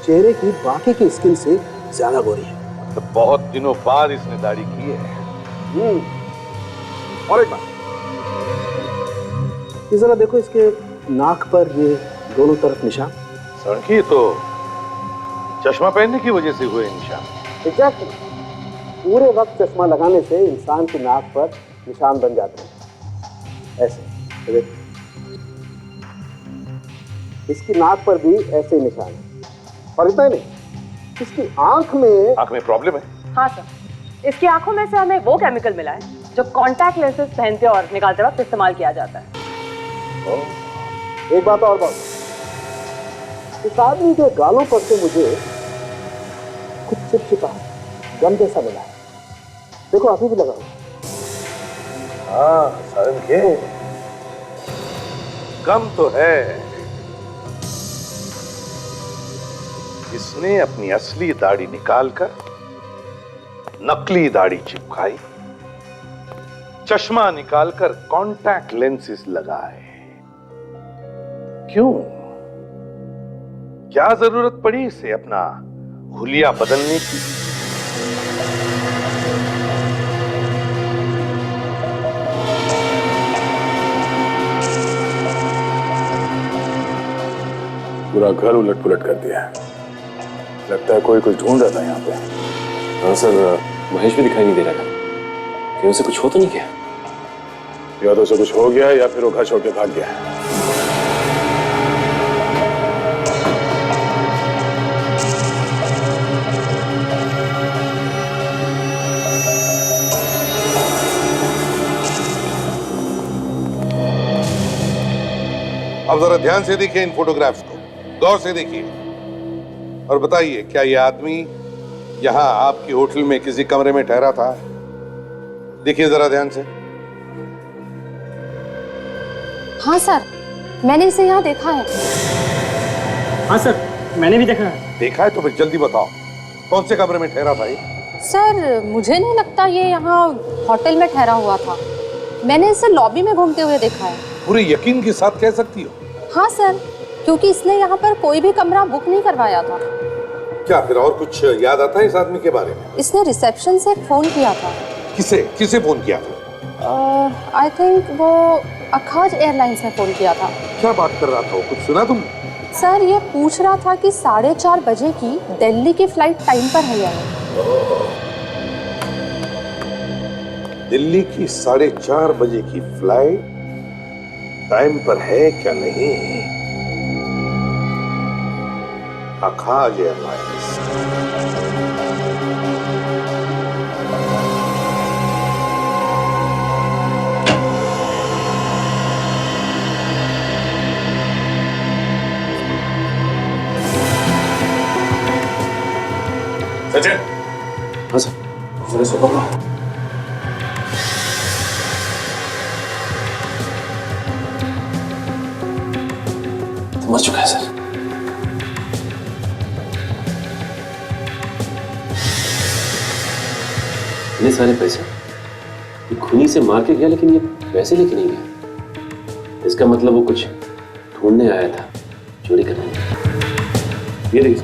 चेहरे की बाकी की स्किन से ज्यादा गोरी है। तो बहुत दिनों बाद इसने दाढ़ी की है। और एक बात, ये जरा देखो इसके नाक पर ये दोनों तरफ निशान। सड़की तो चश्मा पहनने की वजह से हुए निशान। एग्जैक्टली, पूरे वक्त चश्मा लगाने से इंसान की नाक पर निशान बन जाते हैं ऐसे। देखो इसकी नाक पर भी ऐसे ही निशान है, और इतना नहीं, इसकी आंख में प्रॉब्लम है। हाँ सर, इसकी आंखों में से हमें वो केमिकल मिला है जो कॉन्टैक्ट लेंसेज पहनते और निकालते वक्त इस्तेमाल किया जाता है। एक बात और बात, इस आदमी के गालों पर से मुझे कुछ चिपचिपा गम जैसा मिला है। देखो अभी भी लगा हुआ। हाँ सारंग के गम तो है। इसने अपनी असली दाढ़ी निकालकर नकली दाढ़ी चिपकाई, चश्मा निकालकर कॉन्टैक्ट लेंसेस लगाए। क्यों? क्या जरूरत पड़ी इसे अपना हुलिया बदलने की? पूरा घर उलट पुलट कर दिया। लगता है कोई कुछ ढूंढ रहा था यहाँ पे। हाँ सर, महेश भी दिखाई नहीं दे रहा था। कहीं उसे कुछ हो तो नहीं गया? या तो उसे कुछ हो गया या फिर वो घर छोड़ के भाग गया। अब जरा ध्यान से देखिए इन फोटोग्राफ्स को, गौर से देखिए और बताइए, क्या यह आदमी यहां आपकी होटल में किसी कमरे में ठहरा था? देखिए जरा ध्यान से। हाँ सर, मैंने इसे यहाँ देखा है। हाँ सर, मैंने भी देखा है। देखा है तो फिर जल्दी बताओ, कौन से कमरे में ठहरा था ये? सर मुझे नहीं लगता ये यहाँ होटल में ठहरा हुआ था। मैंने इसे लॉबी में घूमते हुए देखा है। पूरे यकीन के साथ कह सकती हो? हाँ सर, क्योंकि इसने यहाँ पर कोई भी कमरा बुक नहीं करवाया था। क्या फिर और कुछ याद आता है इस आदमी के बारे में? इसने रिसेप्शन से एक फोन किया था। किसे किसे फोन किया था? आई थिंक वो अखाज एयरलाइंस में फोन किया था। क्या बात कर रहा था वो, कुछ सुना तुम? सर ये पूछ रहा था कि 4:30 बजे की दिल्ली की फ्लाइट टाइम पर है या नहीं। दिल्ली की 4:30 बजे की फ्लाइट टाइम पर है क्या नहीं? अखाज एयरलाइंस। सचिन। हाँ सर, जरा सो पकड़ो। मर चुका है सर। इतने सारे पैसे ये खूनी से मार के गया, लेकिन ये पैसे लेके नहीं गया। इसका मतलब वो कुछ ढूंढने आया था, चोरी करने। ये देखिए,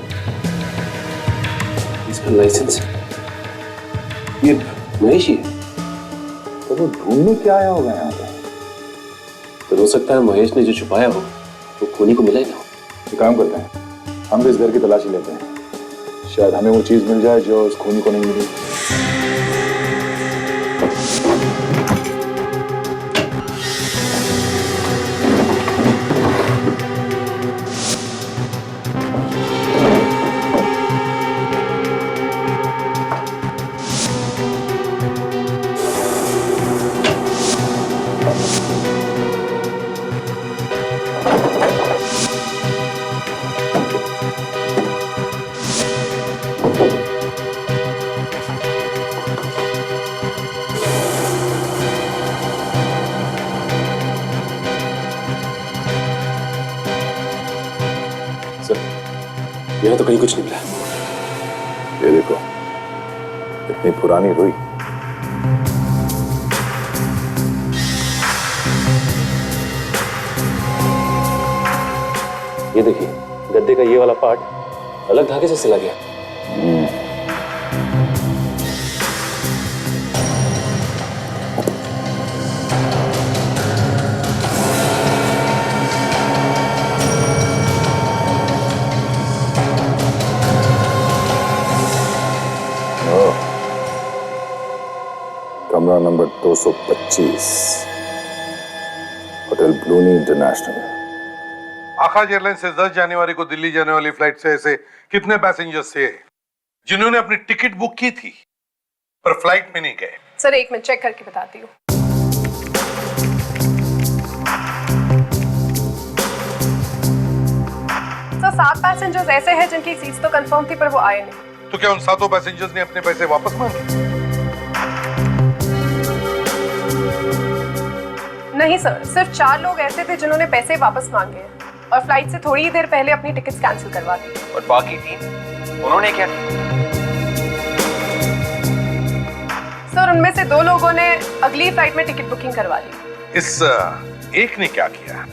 इसका लाइसेंस है। ये महेश ही है। तो वो ढूंढने क्या आया होगा यहाँ पे? तो हो सकता है महेश ने जो छुपाया हो वो खूनी को मिला ही ना हो। एक काम करते हैं, हम भी इस घर की तलाशी लेते हैं। शायद हमें वो चीज मिल जाए जो उस खूनी को नहीं मिली। यहाँ तो कहीं कुछ नहीं मिला। ये देखो, इतनी पुरानी रुई। ये देखिए, गद्दे का ये वाला पार्ट अलग धागे से सिला गया। कमरा number 225, hotel Bluny international. आखाज airline से 10 जनवरी को दिल्ली जाने वाली फ्लाइट से ऐसे कितने पैसेंजर्स थे जिन्होंने अपनी टिकट बुक की थी पर फ्लाइट में नहीं गए? सर एक मिनट चेक करके बताती हूँ। सर तो 7 पैसेंजर्स ऐसे हैं जिनकी सीट्स तो कंफर्म थी पर वो आए नहीं। तो क्या उन 7 पैसेंजर्स ने अपने पैसे वापस मांगे? नहीं सर, सिर्फ 4 लोग ऐसे थे जिन्होंने पैसे वापस मांगे हैं और फ्लाइट से थोड़ी ही देर पहले अपनी टिकट्स कैंसिल करवा दी। और बाकी 3 उन्होंने क्या किया? सर उनमें से 2 लोगों ने अगली फ्लाइट में टिकट बुकिंग करवा ली। इस एक ने क्या किया?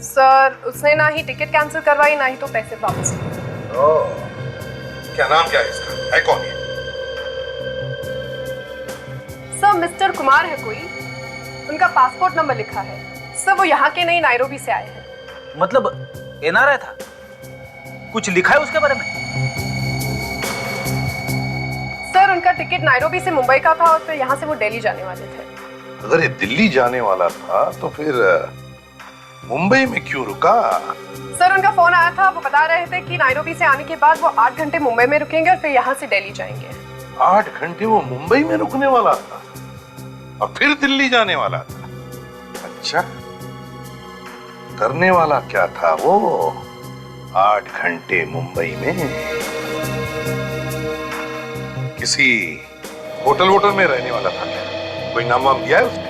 सर उसने ना ही टिकट कैंसिल करवाई ना ही तो पैसे वापस लिए। ओह, क्या नाम क्या है इसका? है कौन ये? सर मिस्टर कुमार है कोई, उनका पासपोर्ट नंबर लिखा है। सर वो यहाँ के नहीं नायरोबी से आए हैं। मतलब एनआरआई था? कुछ लिखा है उसके बारे में? सर उनका टिकट नायरोबी से मुंबई का था और फिर यहाँ से वो दिल्ली जाने वाले थे। अगर ये दिल्ली जाने वाला था तो फिर मुंबई में क्यों रुका? सर उनका फोन आया था, वो बता रहे थे कि नायरोबी से आने के बाद वो 8 घंटे मुंबई में रुकेंगे और फिर यहाँ से दिल्ली जाएंगे। 8 घंटे वो मुंबई में रुकने वाला था और फिर दिल्ली जाने वाला था। अच्छा, करने वाला क्या था वो 8 घंटे मुंबई में? किसी होटल में रहने वाला था क्या? कोई नाम वाम दिया है उसने?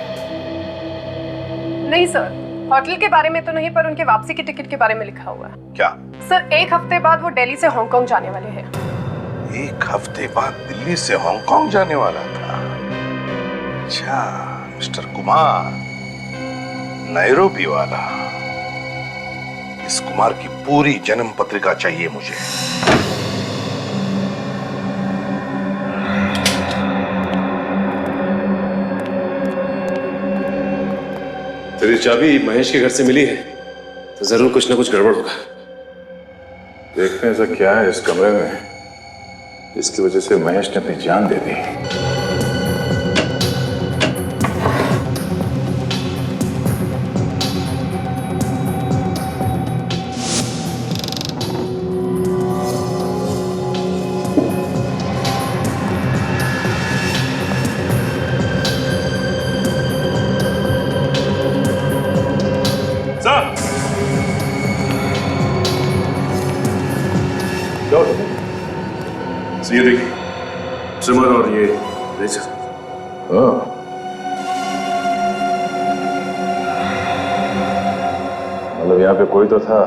नहीं सर, होटल के बारे में तो नहीं पर उनके वापसी की टिकट के बारे में लिखा हुआ है। क्या? सर 1 हफ्ते बाद वो दिल्ली से हांगकांग जाने वाले हैं। 1 हफ्ते बाद दिल्ली से हांगकांग जाने वाला था? अच्छा, मिस्टर कुमार, नायरोबी वाला। इस कुमार की पूरी जन्म पत्रिका चाहिए मुझे। तेरी चाबी महेश के घर से मिली है तो जरूर कुछ ना कुछ गड़बड़ होगा। देखते हैं ऐसा क्या है इस कमरे में जिसकी वजह से महेश ने अपनी जान दे दी। ये देखिए, ट्रिमर और ये रेजर। मतलब यहाँ पे कोई तो था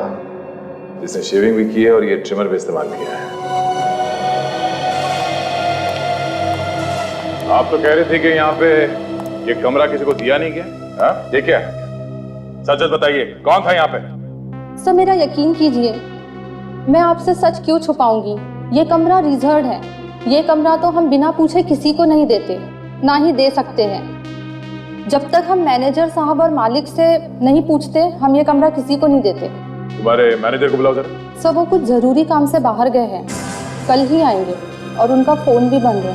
जिसने शेविंग भी की है और ये ट्रिमर भी इस्तेमाल किया है। आप तो कह रहे थे कि यहाँ पे ये कमरा किसी को दिया नहीं गया? हाँ, ये क्या? सच सच बताइए, कौन था यहाँ पे? सर मेरा यकीन कीजिए, मैं आपसे सच क्यों छुपाऊंगी। ये कमरा रिजर्व है। ये कमरा तो हम बिना पूछे किसी को नहीं देते, ना ही दे सकते हैं। जब तक हम मैनेजर साहब और मालिक से नहीं पूछते, हम ये कमरा किसी को नहीं देते। तुम्हारे मैनेजर को बुलाओ जरा। सर वो कुछ जरूरी काम से बाहर गए हैं, कल ही आएंगे और उनका फोन भी बंद है।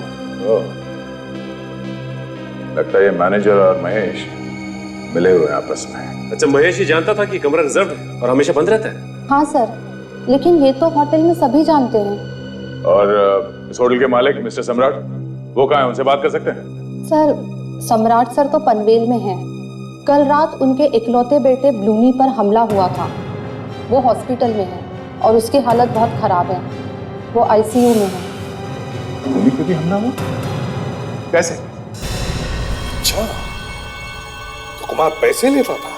लगता है ये मैनेजर और महेश मिले हुए हैं आपस में। अच्छा, महेश ही जानता था कि कमरा रिजर्व है और हमेशा बंद रहता है? हाँ सर, लेकिन ये तो होटल में सभी जानते हैं। और इस होटल के मालिक मिस्टर सम्राट, वो कहाँ हैं? उनसे बात कर सकते हैं? सर सम्राट सर तो पनवेल में हैं। कल रात उनके इकलौते बेटे ब्लूनी पर हमला हुआ था। वो हॉस्पिटल में है और उसकी हालत बहुत खराब है। वो आईसीयू में है। ब्लूनी पे भी हमला हुआ? कैसे? अच्छा, तो कुमार पैसे लेता था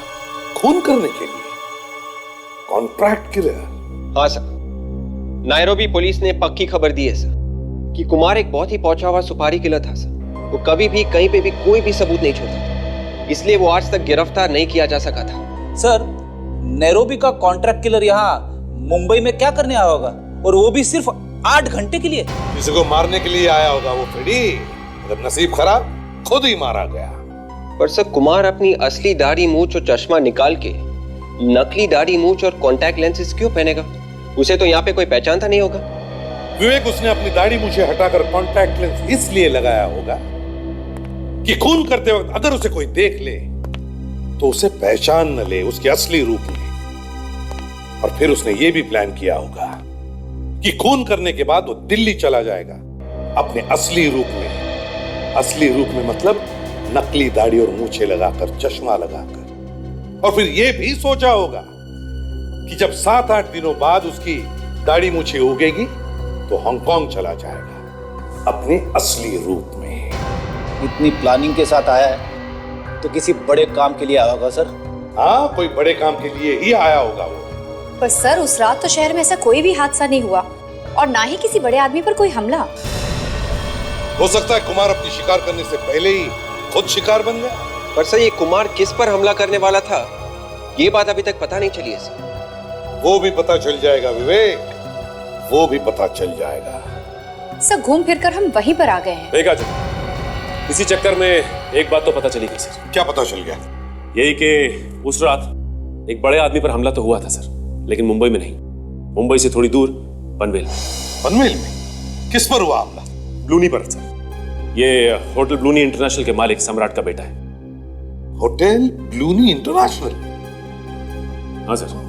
खून करने के लिए? Contract killer? हाँ सर, नायरोबी पुलिस ने पक्की खबर दी है सर कि कुमार एक बहुत ही पहुंचा हुआ सुपारी किलर था सर। वो कभी भी कहीं पे भी कोई भी सबूत नहीं छोड़ता, इसलिए वो आज तक गिरफ्तार नहीं किया जा सका था। सर, नायरोबी का कॉन्ट्रैक्ट किलर यहाँ मुंबई में क्या करने आया होगा, और वो भी सिर्फ 8 घंटे के लिए? किसी को मारने के लिए आया होगा वो फ्रेडी। अगर नसीब खराब, खुद ही मारा गया। पर सर कुमार अपनी असली दाढ़ी मूंछ और चश्मा निकाल के नकली दाढ़ी मूंछ और कॉन्टैक्ट लेंसेज क्यों पहनेगा? उसे तो यहाँ पे कोई पहचानता नहीं होगा। विवेक, उसने अपनी दाढ़ी मूछे हटाकर कॉन्टैक्ट लेंस इसलिए लगाया होगा कि खून करते वक्त अगर उसे कोई देख ले तो उसे पहचान न ले उसके असली रूप में। और फिर उसने ये भी प्लान किया होगा कि खून करने के बाद वो दिल्ली चला जाएगा अपने असली रूप में। असली रूप में मतलब नकली दाढ़ी और मूछे लगाकर, चश्मा लगाकर। और फिर ये भी सोचा होगा कि जब 7-8 दिनों बाद उसकी दाढ़ी मूछें उगेगी तो हांगकांग चला जाएगा अपने असली रूप में। इतनी प्लानिंग के साथ आया है तो किसी बड़े काम के लिए आया होगा सर। हाँ, कोई बड़े काम के लिए ही आया होगा वो। पर सर उस रात तो शहर में ऐसा कोई भी हादसा नहीं हुआ और ना ही किसी बड़े आदमी पर कोई हमला। हो सकता है कुमार अपनी शिकार करने से पहले ही खुद शिकार बन गया। पर सर ये कुमार किस पर हमला करने वाला था ये बात अभी तक पता नहीं चली है सर। वो भी पता चल जाएगा विवेक, वो भी पता चल जाएगा। सर घूम फिर कर हम वहीं पर आ गए हैं। देखा जी, इसी चक्कर में एक बात तो पता चली गई सर। क्या पता चल गया? यही कि उस रात एक बड़े आदमी पर हमला तो हुआ था सर, लेकिन मुंबई में नहीं, मुंबई से थोड़ी दूर पनवेल में। पनवेल में? किस पर हुआ हमला? ब्लूनी पर सर। ये होटल ब्लूनी इंटरनेशनल के मालिक सम्राट का बेटा है। Hotel Bluny international? हाँ सर,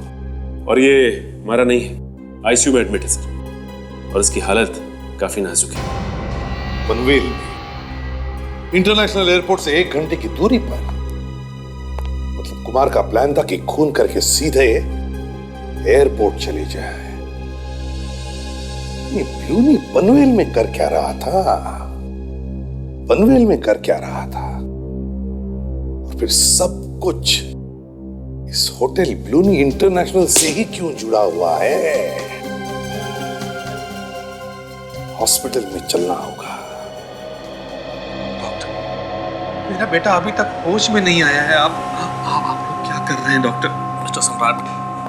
और ये हमारा नहीं है, आईसीयू में एडमिट है सर, और इसकी हालत काफी नाजुक है। पनवेल में इंटरनेशनल एयरपोर्ट से 1 घंटे की दूरी पर? मतलब कुमार का प्लान था कि खून करके सीधे एयरपोर्ट चले जाए। ये ब्लूनी पनवेल में कर क्या रहा था? पनवेल में कर क्या रहा था? और फिर सब कुछ इस होटल ब्लूनी इंटरनेशनल से ही क्यों जुड़ा हुआ है? हॉस्पिटल में चलना होगा। मेरा बेटा अभी तक होश में नहीं आया है। आप लोग क्या कर रहे हैं डॉक्टर? मिस्टर सम्राट,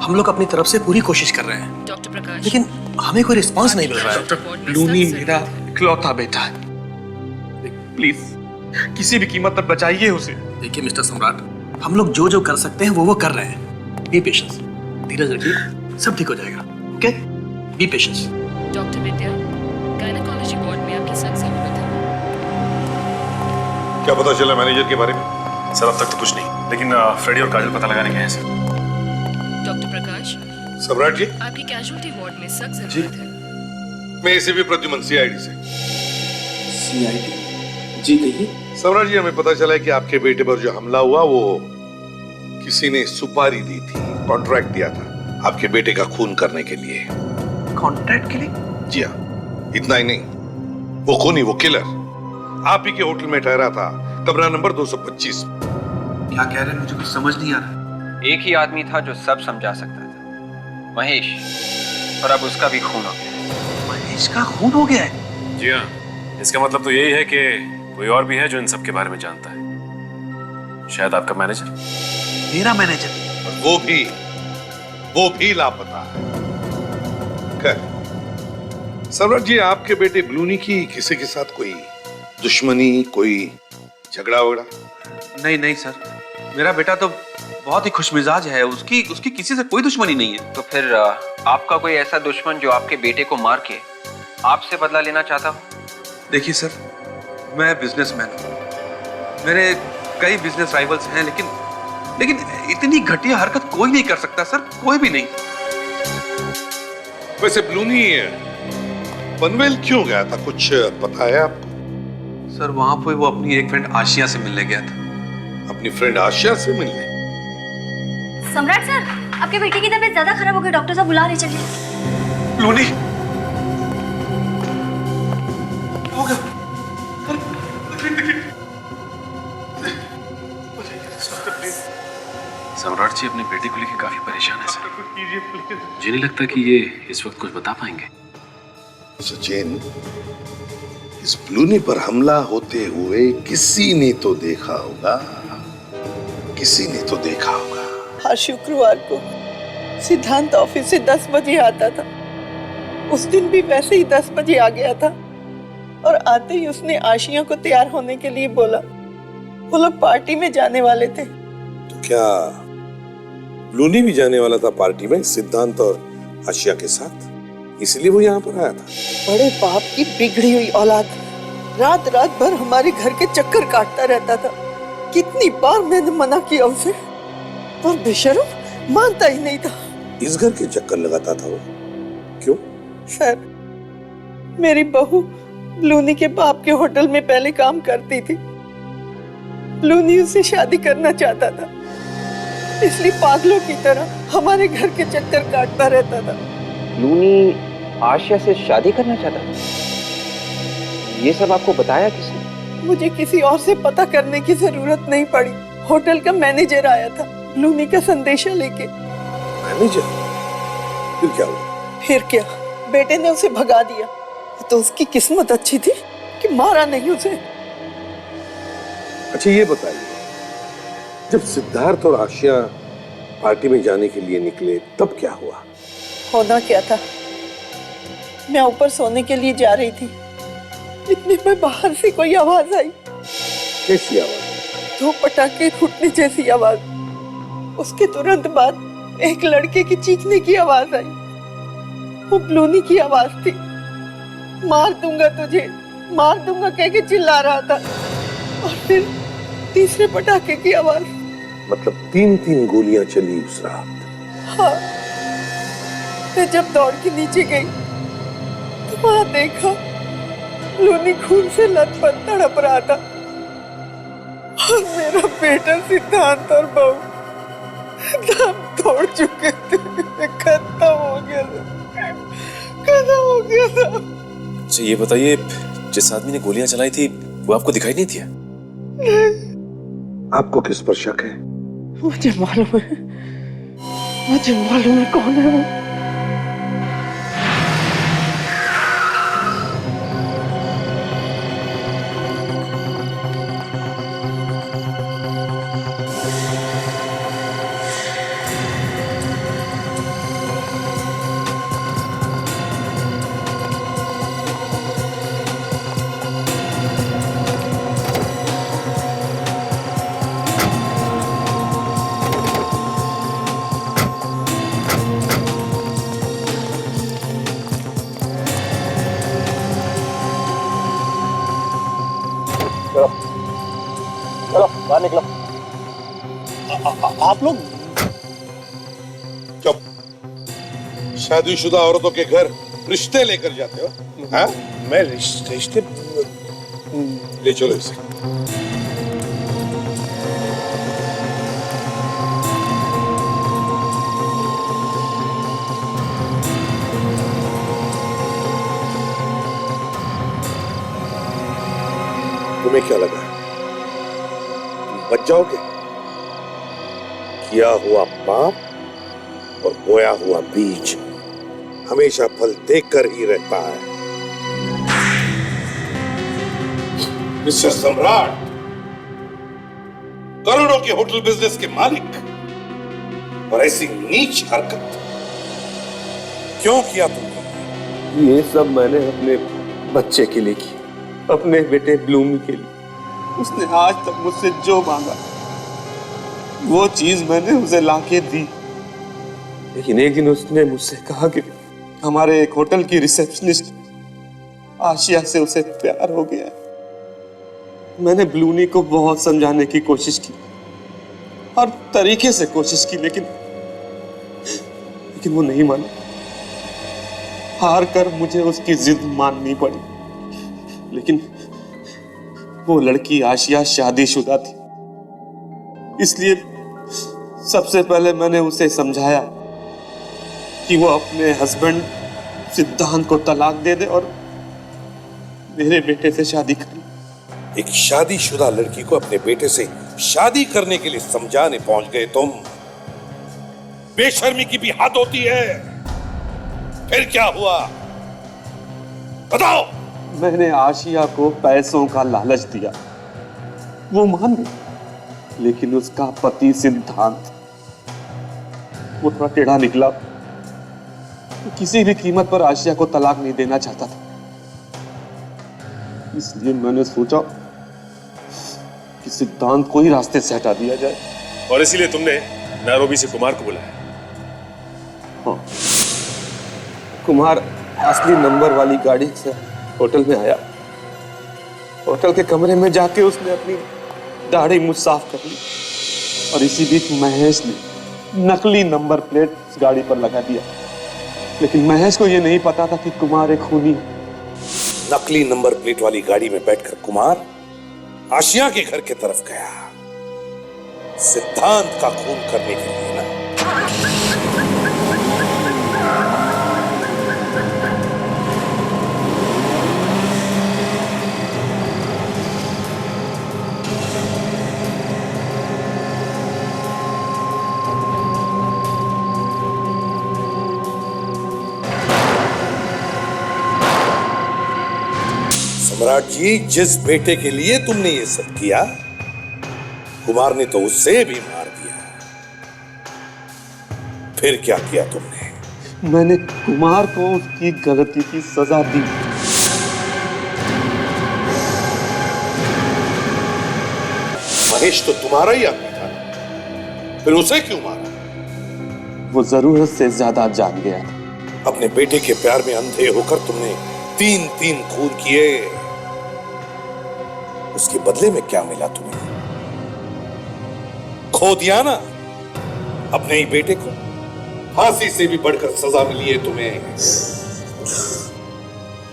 हम लोग अपनी तरफ से पूरी कोशिश कर रहे हैं डॉक्टर प्रकाश, लेकिन हमें कोई रिस्पांस नहीं मिल रहा है। डॉक्टर, ब्लूनी मेरा इकलौता बेटा है, प्लीज किसी भी कीमत पर बचाइए उसे। देखिए मिस्टर सम्राट, हम लोग जो जो कर सकते हैं वो कर रहे हैं। बी पेशेंस, धीरज रखिए, सब ठीक हो जाएगा। Okay, B patience. डॉक्टर विद्या, गायनेकोलॉजी वार्ड में आपकी सख्त जरूरत है। क्या पता चला मैनेजर के बारे में? सर अब तक तो कुछ नहीं, लेकिन फ्रेडी और काजल पता लगाने गए हैं सर। डॉक्टर प्रकाश, सम्राट जी, आपकी कैजुअल्टी वार्ड में सख्त जरूरत है। मैं एसीपी प्रद्युमन, सीआईडी से। सीआईडी? जी कहिए। सम्राट जी, हमें पता चला है कि आपके बेटे पर जो हमला हुआ वो किसी ने सुपारी दी थी, कॉन्ट्रैक्ट दिया था आपके बेटे का खून करने के लिए। कॉन्ट्रैक्ट के लिए? जी हाँ, इतना ही नहीं, वो खूनी, वो किलर आप ही के होटल में ठहरा था, कमरा नंबर 225। क्या कह रहे हैं, मुझे कुछ समझ नहीं आ रहा। एक ही आदमी था जो सब समझा सकता था, महेश, और अब उसका भी खून हो गया। महेश का खून हो गया है? जी हाँ, इसका मतलब तो यही है कि कोई और भी है जो इन सब के बारे में जानता है। शायद आपका मैनेजर। मेरा मैनेजर? वो भी लापता है। सम्राट जी, आपके बेटे ब्लूनी की किसी के साथ कोई दुश्मनी, कोई झगड़ा वगड़ा? नहीं सर, मेरा बेटा तो बहुत ही खुशमिजाज है, उसकी किसी से कोई दुश्मनी नहीं है। तो फिर आपका कोई ऐसा दुश्मन जो आपके बेटे को मार के आपसे बदला लेना चाहता हो? देखिए सर, मैं बिजनेसमैन हूँ, मेरे कई बिजनेस राइवल्स हैं, लेकिन इतनी घटिया हरकत कोई नहीं कर सकता सर, कोई भी नहीं। वैसे ब्लूनी पनवेल क्यों गया था, कुछ पता है आपको? सर वहां पे वो अपनी एक फ्रेंड आशिया से मिलने गया था। अपनी फ्रेंड आशिया से मिलने? सम्राट सर, आपके बेटे की तबीयत ज्यादा खराब हो गई, डॉक्टर साहब बुला रहे, चलिए। ब्लूनी हो गया? सम्राट जी अपने बेटे को लेकर काफी परेशान है सर। मुझे नहीं लगता कि ये इस वक्त कुछ बता पाएंगे। सचिन, इस ब्लूनी पर हमला होते हुए किसी ने तो देखा होगा, किसी ने तो देखा होगा। हर शुक्रवार को सिद्धांत ऑफिस से 10 बजे आता था। उस दिन भी वैसे ही 10 बजे आ गया था और आते ही उसने आशिया को तैयार होने के लिए बोला। वो लोग पार्टी में जाने वाले थे। तो क्या ब्लूनी भी जाने वाला था पार्टी में सिद्धांत और आशिया के साथ, इसलिए वो यहाँ पर आया था? बड़े बाप की बिगड़ी हुई औलाद, रात रात भर हमारे घर के चक्कर काटता रहता था। कितनी बार मैंने मना किया उसे, पर बेशर्म मानता ही नहीं था। इस घर के चक्कर लगाता था वो? क्यों? सर, मेरी बहू ब्लूनी के बाप के होटल में पहले काम करती थी। ब्लूनी उससे शादी करना चाहता था, इसलिए पागलों की तरह हमारे घर के चक्कर काटता रहता था। लूनी आशिया से शादी करना चाहता था? ये सब आपको बताया किसने? मुझे किसी और से पता करने की जरूरत नहीं पड़ी। होटल का मैनेजर आया था लूनी का संदेशा लेके। मैनेजर? फिर क्या हुआ? फिर क्या, बेटे ने उसे भगा दिया। तो उसकी किस्मत अच्छी थी कि मारा नहीं उसे। अच्छा ये बताइए, जब सिद्धार्थ और आशिया पार्टी में जाने के लिए निकले तब क्या हुआ? होना क्या था, मैं ऊपर सोने के लिए जा रही थी, इतने में बाहर से कोई आवाज आई। कैसी आवाज? 2 पटाखे फूटने जैसी आवाज। उसके तुरंत बाद एक लड़के की चीखने की आवाज आई। वो ब्लूनी की आवाज थी। मार दूंगा तुझे, मार दूंगा कह के चिल्ला रहा था। और फिर तीसरे पटाखे की आवाज। मतलब 3-3 गोलियां चली उस रात? हाँ। मैं जब दौड़ के नीचे गई तो वहां देखा लूनी खून से लथपथ तड़प रहा था और मेरा बेटा सिद्धांत और बहू दम तोड़ चुके थे। खत्म हो गया था, खत्म हो गया था। अच्छा ये बताइए, जिस आदमी ने गोलियां चलाई थी वो आपको दिखाई नहीं दिया? आपको किस पर शक है? मुझे मालूम है, मुझे मालूम है कौन है वो। चलो बाहर निकलो। आप लोग चुप। शादीशुदा औरतों के घर रिश्ते लेकर जाते हो? हाँ? मैं रिश्ते ले चलो इसे। तुम्हें क्या लगा बच जाओगे? किया हुआ पाप और बोया हुआ बीज हमेशा फल देकर ही रहता है। मिस्टर सम्राट, करोड़ों के होटल बिजनेस के मालिक, और ऐसी नीच हरकत क्यों किया तुमने? ये सब मैंने अपने बच्चे के लिए की, अपने बेटे ब्लूमी के लिए। उसने आज तक मुझसे जो मांगा वो चीज मैंने उसे लाके दी। लेकिन एक दिन उसने मुझसे कहा कि हमारे एक होटल की रिसेप्शनिस्ट आशिया से उसे प्यार हो गया। मैंने ब्लूनी को बहुत समझाने की कोशिश की, हर तरीके से कोशिश की, लेकिन वो नहीं माना। हार कर मुझे उसकी जिद माननी पड़ी। लेकिन वो लड़की आशिया शादीशुदा थी, इसलिए सबसे पहले मैंने उसे समझाया कि वो अपने हस्बैंड सिद्धांत को तलाक दे दे और मेरे बेटे से शादी करे। एक शादीशुदा लड़की को अपने बेटे से शादी करने के लिए समझाने पहुंच गए तुम? बेशर्मी की भी हद होती है। फिर क्या हुआ बताओ? मैंने आशिया को पैसों का लालच दिया, वो मान गई। लेकिन उसका पति सिद्धांत वो थोड़ा टेढ़ा निकला। वो किसी भी कीमत पर आशिया को तलाक नहीं देना चाहता था। इसलिए मैंने सोचा कि सिद्धांत को ही रास्ते से हटा दिया जाए। और इसीलिए तुमने नैरोबी से कुमार को बुलाया? हाँ, कुमार असली नंबर वाली गाड़ी से होटल में आया। होटल के कमरे में जाके उसने अपनी दाढ़ी मुझ साफ कर ली और इसी बीच महेश ने नकली नंबर प्लेट उस गाड़ी पर लगा दिया। लेकिन महेश को यह नहीं पता था कि कुमार एक खूनी है। नकली नंबर प्लेट वाली गाड़ी में बैठकर कुमार आशिया के घर की तरफ गया। सिद्धांत का खून करने के लिए ना। सम्राट जी, जिस बेटे के लिए तुमने ये सब किया, कुमार ने तो उससे भी मार दिया। फिर क्या किया तुमने? मैंने कुमार को उसकी गलती की सजा दी। महेश तो तुम्हारा ही आदमी था, फिर उसे क्यों मारा? वो जरूरत से ज्यादा जान गया था। अपने बेटे के प्यार में अंधे होकर तुमने 3-3 खून किए। उसके बदले में क्या मिला तुम्हें? खो दिया ना अपने ही बेटे को। फांसी से भी बढ़कर सजा मिली है तुम्हें।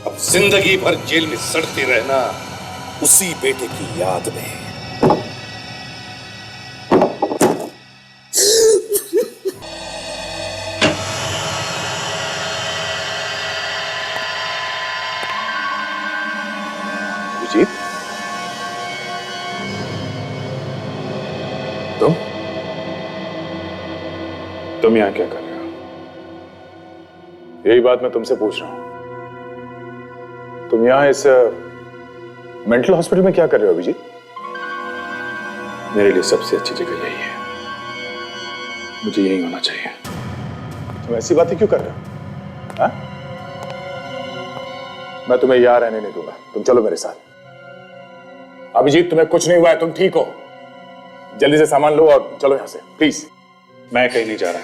अब जिंदगी भर जेल में सड़ते रहना उसी बेटे की याद में। तुम यहां क्या कर रहे हो? यही बात मैं तुमसे पूछ रहा हूं। तुम यहां इस मेंटल हॉस्पिटल में क्या कर रहे हो अभिजीत? मेरे लिए सबसे अच्छी जगह यही है, मुझे यही होना चाहिए। तुम ऐसी बातें क्यों कर रहे हो? हा? मैं तुम्हें यहां रहने नहीं दूंगा, तुम चलो मेरे साथ। अभिजीत, तुम्हें कुछ नहीं हुआ है, तुम ठीक हो। जल्दी से सामान लो और चलो यहां से, प्लीज। मैं कहीं नहीं जा रहा,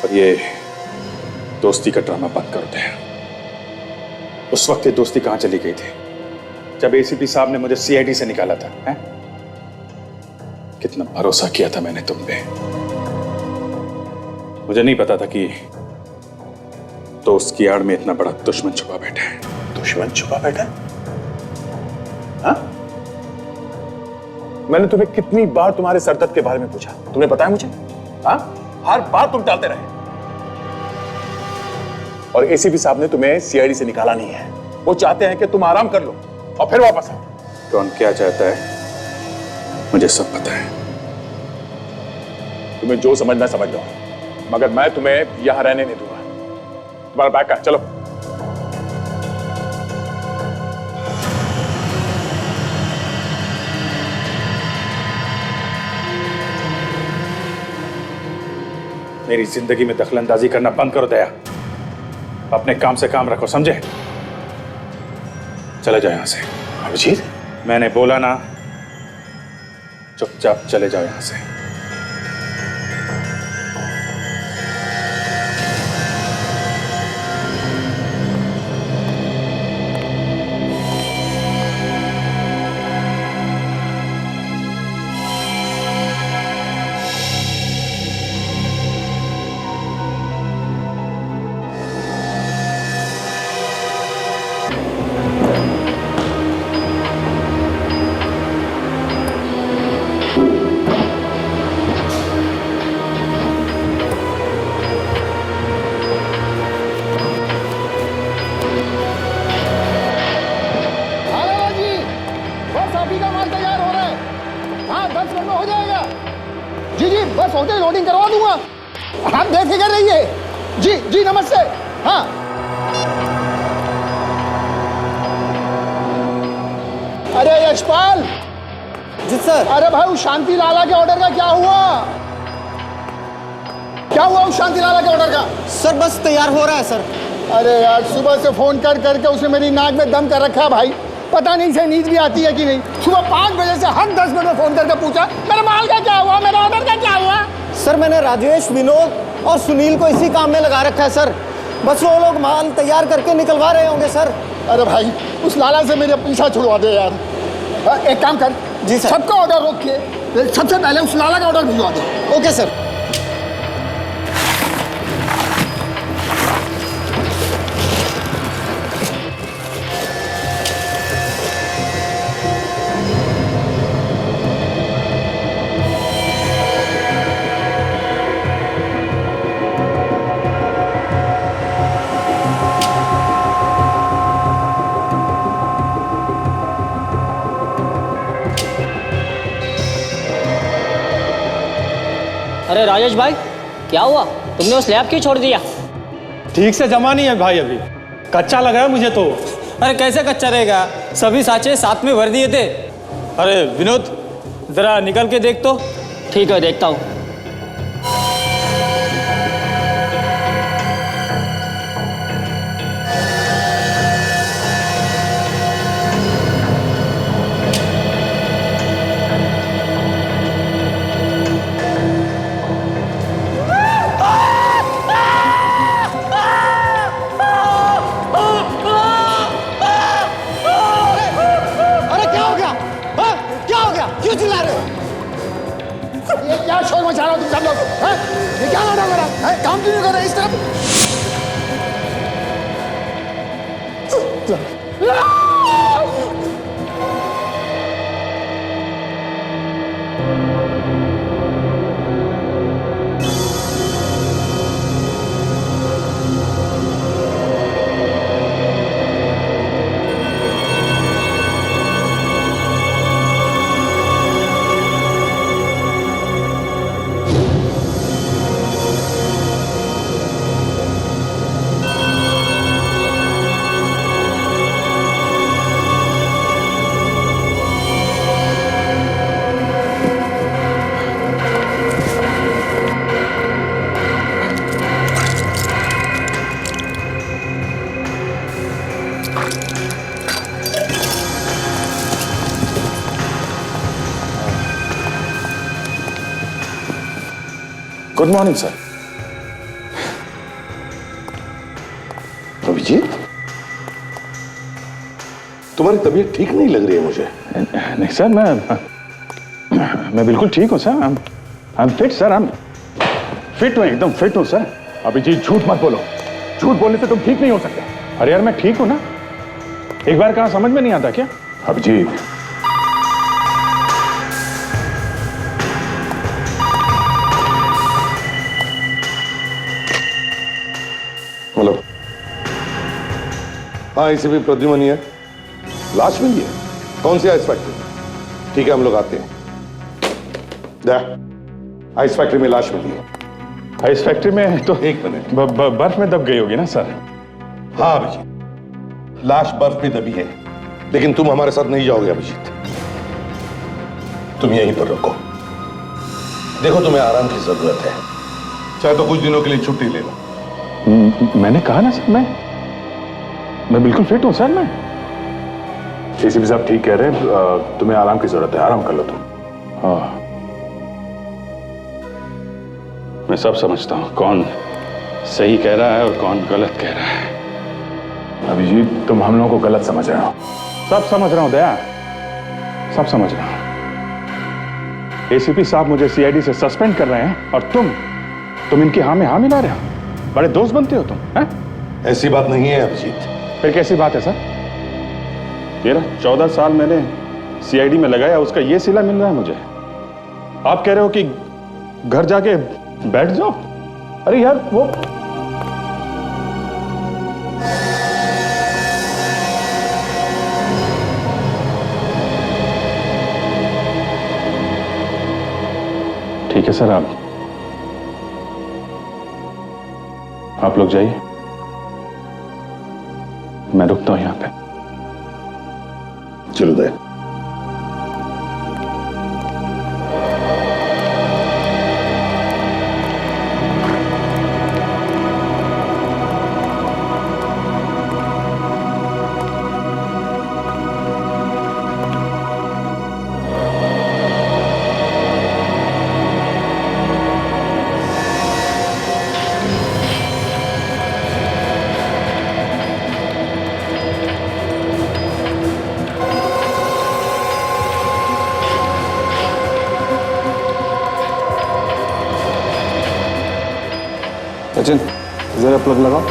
और ये दोस्ती का ड्रामा बंद कर दे। उस वक्त ये दोस्ती कहां चली गई थी जब एसीपी साहब ने मुझे सीआईडी से निकाला था? है? कितना भरोसा किया था मैंने तुम पे। मुझे नहीं पता था कि दोस्त की आड़ में इतना बड़ा दुश्मन छुपा बैठा है। दुश्मन छुपा बैठा है? हाँ? मैंने तुम्हें कितनी बार तुम्हारे सरदर्द के बारे में पूछा, तुमने बताया मुझे? हाँ? हर बार तुम टालते रहे। और एसीपी साहब ने तुम्हें सीआईडी से निकाला नहीं है। वो चाहते हैं कि तुम आराम कर लो और फिर वापस आओ। कौन क्या चाहता है मुझे सब पता है। तुम्हें जो समझना समझ लो, मगर मैं तुम्हें यहां रहने नहीं दूंगा। तुम्हारा बैग का, चलो। मेरी जिंदगी में दखलंदाजी करना बंद करो दया। अपने काम से काम रखो, समझे? चले जाओ यहां से। अभिजीत, मैंने बोला ना, चुपचाप चले जाओ यहां से। लोडिंग करवा दूंगा, आप बेफिक्र रहिए। जी जी नमस्ते। हाँ अरे यशपाल। जी सर। अरे भाई उस शांति लाला के ऑर्डर का क्या हुआ? क्या हुआ उस शांति लाला के ऑर्डर का? सर बस तैयार हो रहा है सर। अरे यार सुबह से फोन कर करके उसने मेरी नाक में दम कर रखा है भाई। पता नहीं से नींद भी आती है कि नहीं। सुबह 5 बजे से हर 10 मिनट में फोन करके पूछा मेरे माल का क्या हुआ, मेरे ऑर्डर का क्या हुआ। सर मैंने राजेश, विनोद और सुनील को इसी काम में लगा रखा है सर। बस वो लोग माल तैयार करके निकलवा रहे होंगे सर। अरे भाई उस लाला से मेरे पीछा छुड़वा दे यार। एक काम कर, जी सर, सबका ऑर्डर रोक के सबसे पहले उस लाला का ऑर्डर भिजवा दे। Okay sir. अरे राजेश भाई, क्या हुआ? तुमने वो स्लैब क्यों छोड़ दिया? ठीक से जमा नहीं है भाई, अभी कच्चा लगा है मुझे तो। अरे कैसे कच्चा रहेगा? सभी साँचे साथ में भर दिए थे। अरे विनोद, जरा निकल के देख तो। ठीक है, देखता हूँ। क्यों चिल्ला रहे हो? ये क्या शोर मचा रहे हो तुम सब लोग? ये क्या नाटक हो रहा है? काम क्यों नहीं कर रहे इस तरफ? Good morning sir. अभिजीत, तुम्हारी तबीयत ठीक नहीं लग रही है मुझे। नहीं सर, मैं बिल्कुल ठीक हूँ sir. I am fit sir, I am fit हूँ, एकदम फिट हूँ सर। अभिजीत झूठ मत बोलो, झूठ बोलने से तुम ठीक नहीं हो सकते। अरे यार मैं ठीक हूँ ना, एक बार कहा समझ में नहीं आता क्या? अभिजीत, मतलब हाँ, इसे भी प्रद्युमन ही है। लाश मिली है? कौन सी आइस फैक्ट्री? ठीक है, हम लोग आते हैं। आइस फैक्ट्री में लाश मिली है। आइस फैक्ट्री में तो एक मिनट, बर्फ में दब गई होगी ना सर? हाँ अभिजीत, लाश बर्फ में दबी है, लेकिन तुम हमारे साथ नहीं जाओगे अभिजीत। तुम यहीं पर रुको। देखो, तुम्हें आराम की जरूरत है, चाहे तो कुछ दिनों के लिए छुट्टी ले लो। मैंने कहा ना सर, मैं बिल्कुल फिट हूं सर। मैं एसीपी साहब ठीक कह रहे हैं, तुम्हें आराम की जरूरत है, आराम कर लो तुम। हाँ, मैं सब समझता हूं कौन सही कह रहा है और कौन गलत कह रहा है। अभिजीत, तुम हम लोगों को गलत समझ रहे हो। सब समझ रहा हूं दया, सब समझ रहा हूं। एसीपी साहब मुझे सीआईडी से सस्पेंड कर रहे हैं और तुम इनकी हाँ में हाँ मिला रहे हो। बड़े दोस्त बनते हो तुम, हैं? ऐसी बात नहीं है अभिजीत। फिर कैसी बात है सर? 13-14 साल मैंने सीआईडी में लगाया, उसका ये सिला मिल रहा है मुझे। आप कह रहे हो कि घर जाके बैठ जाओ? अरे यार वो ठीक है सर, आप लोग जाइए, मैं रुकता हूं यहां पे। चलो दया। सचिन, जरा प्लग लगाओ।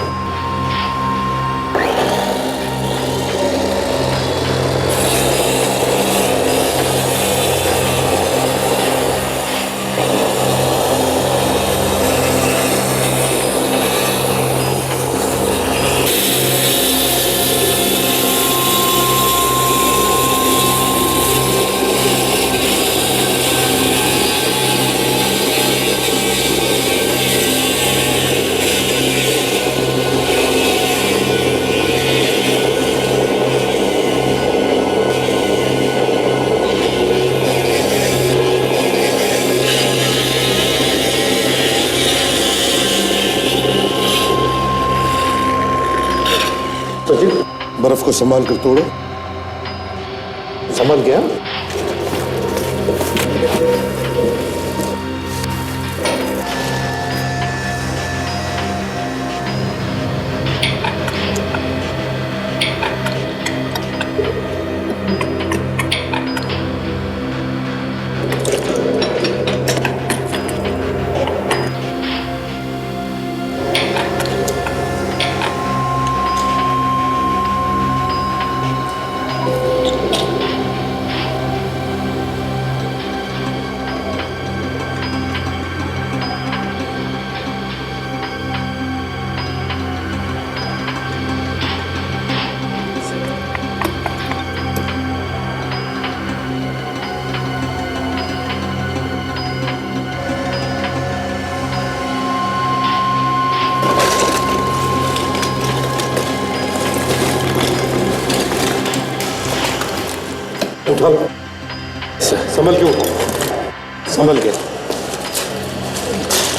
बर्फ को संभाल कर तोड़ो। संभाल गया। उठा लो। संभल के उठो। संभल के।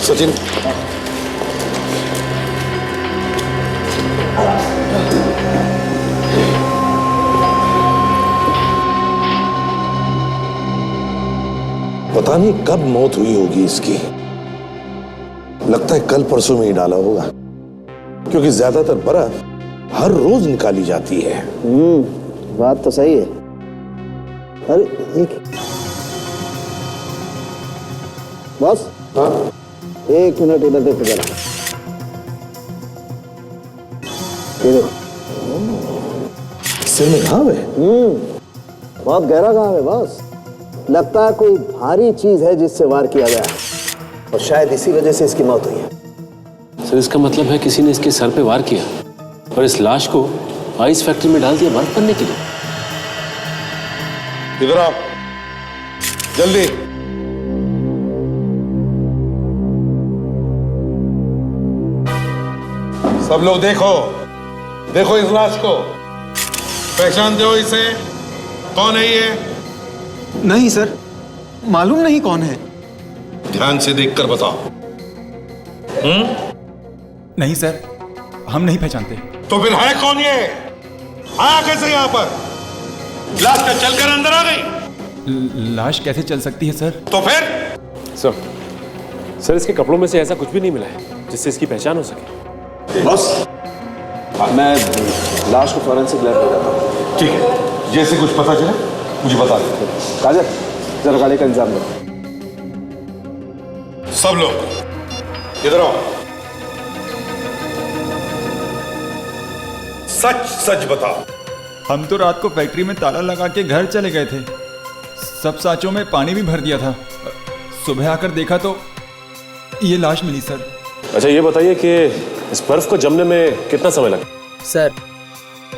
सचिन, पता नहीं कब मौत हुई होगी इसकी। लगता है कल परसों में ही डाला होगा, क्योंकि ज्यादातर बर्फ हर रोज निकाली जाती है। बात तो सही है। अरे एक बॉस, हाँ 1 मिनट इधर देखो जरा। सिर में घाव है? बहुत गहरा घाव है बॉस। लगता है कोई भारी चीज है जिससे वार किया गया है, और शायद इसी वजह से इसकी मौत हुई है। सर इसका मतलब है किसी ने इसके सर पे वार किया और इस लाश को आइस फैक्ट्री में डाल दिया बर्फ बनने के लिए। इधर आओ जल्दी। सब लोग देखो, देखो इस लाश को। पहचानते हो इसे? कौन है ये? नहीं सर, मालूम नहीं कौन है। ध्यान से देखकर बताओ। नहीं सर, हम नहीं पहचानते। तो फिर है कौन ये? आया कैसे यहाँ पर? लाश का चलकर अंदर आ गई? लाश कैसे चल सकती है सर? तो फिर? सर इसके कपड़ों में से ऐसा कुछ भी नहीं मिला है जिससे इसकी पहचान हो सके। बस मैं लाश को फॉरेंसिक लैब ले जाता हूँ। ठीक है, जैसे कुछ पता चले मुझे बता दो। काजल, जरा गाड़ी का इंतजाम करो। सब लोग इधर आओ। सच सच बताओ। हम तो रात को फैक्ट्री में ताला लगा के घर चले गए थे। सब साँचों में पानी भी भर दिया था। सुबह आकर देखा तो ये लाश मिली सर। अच्छा ये बताइए कि इस बर्फ को जमने में कितना समय लगा? सर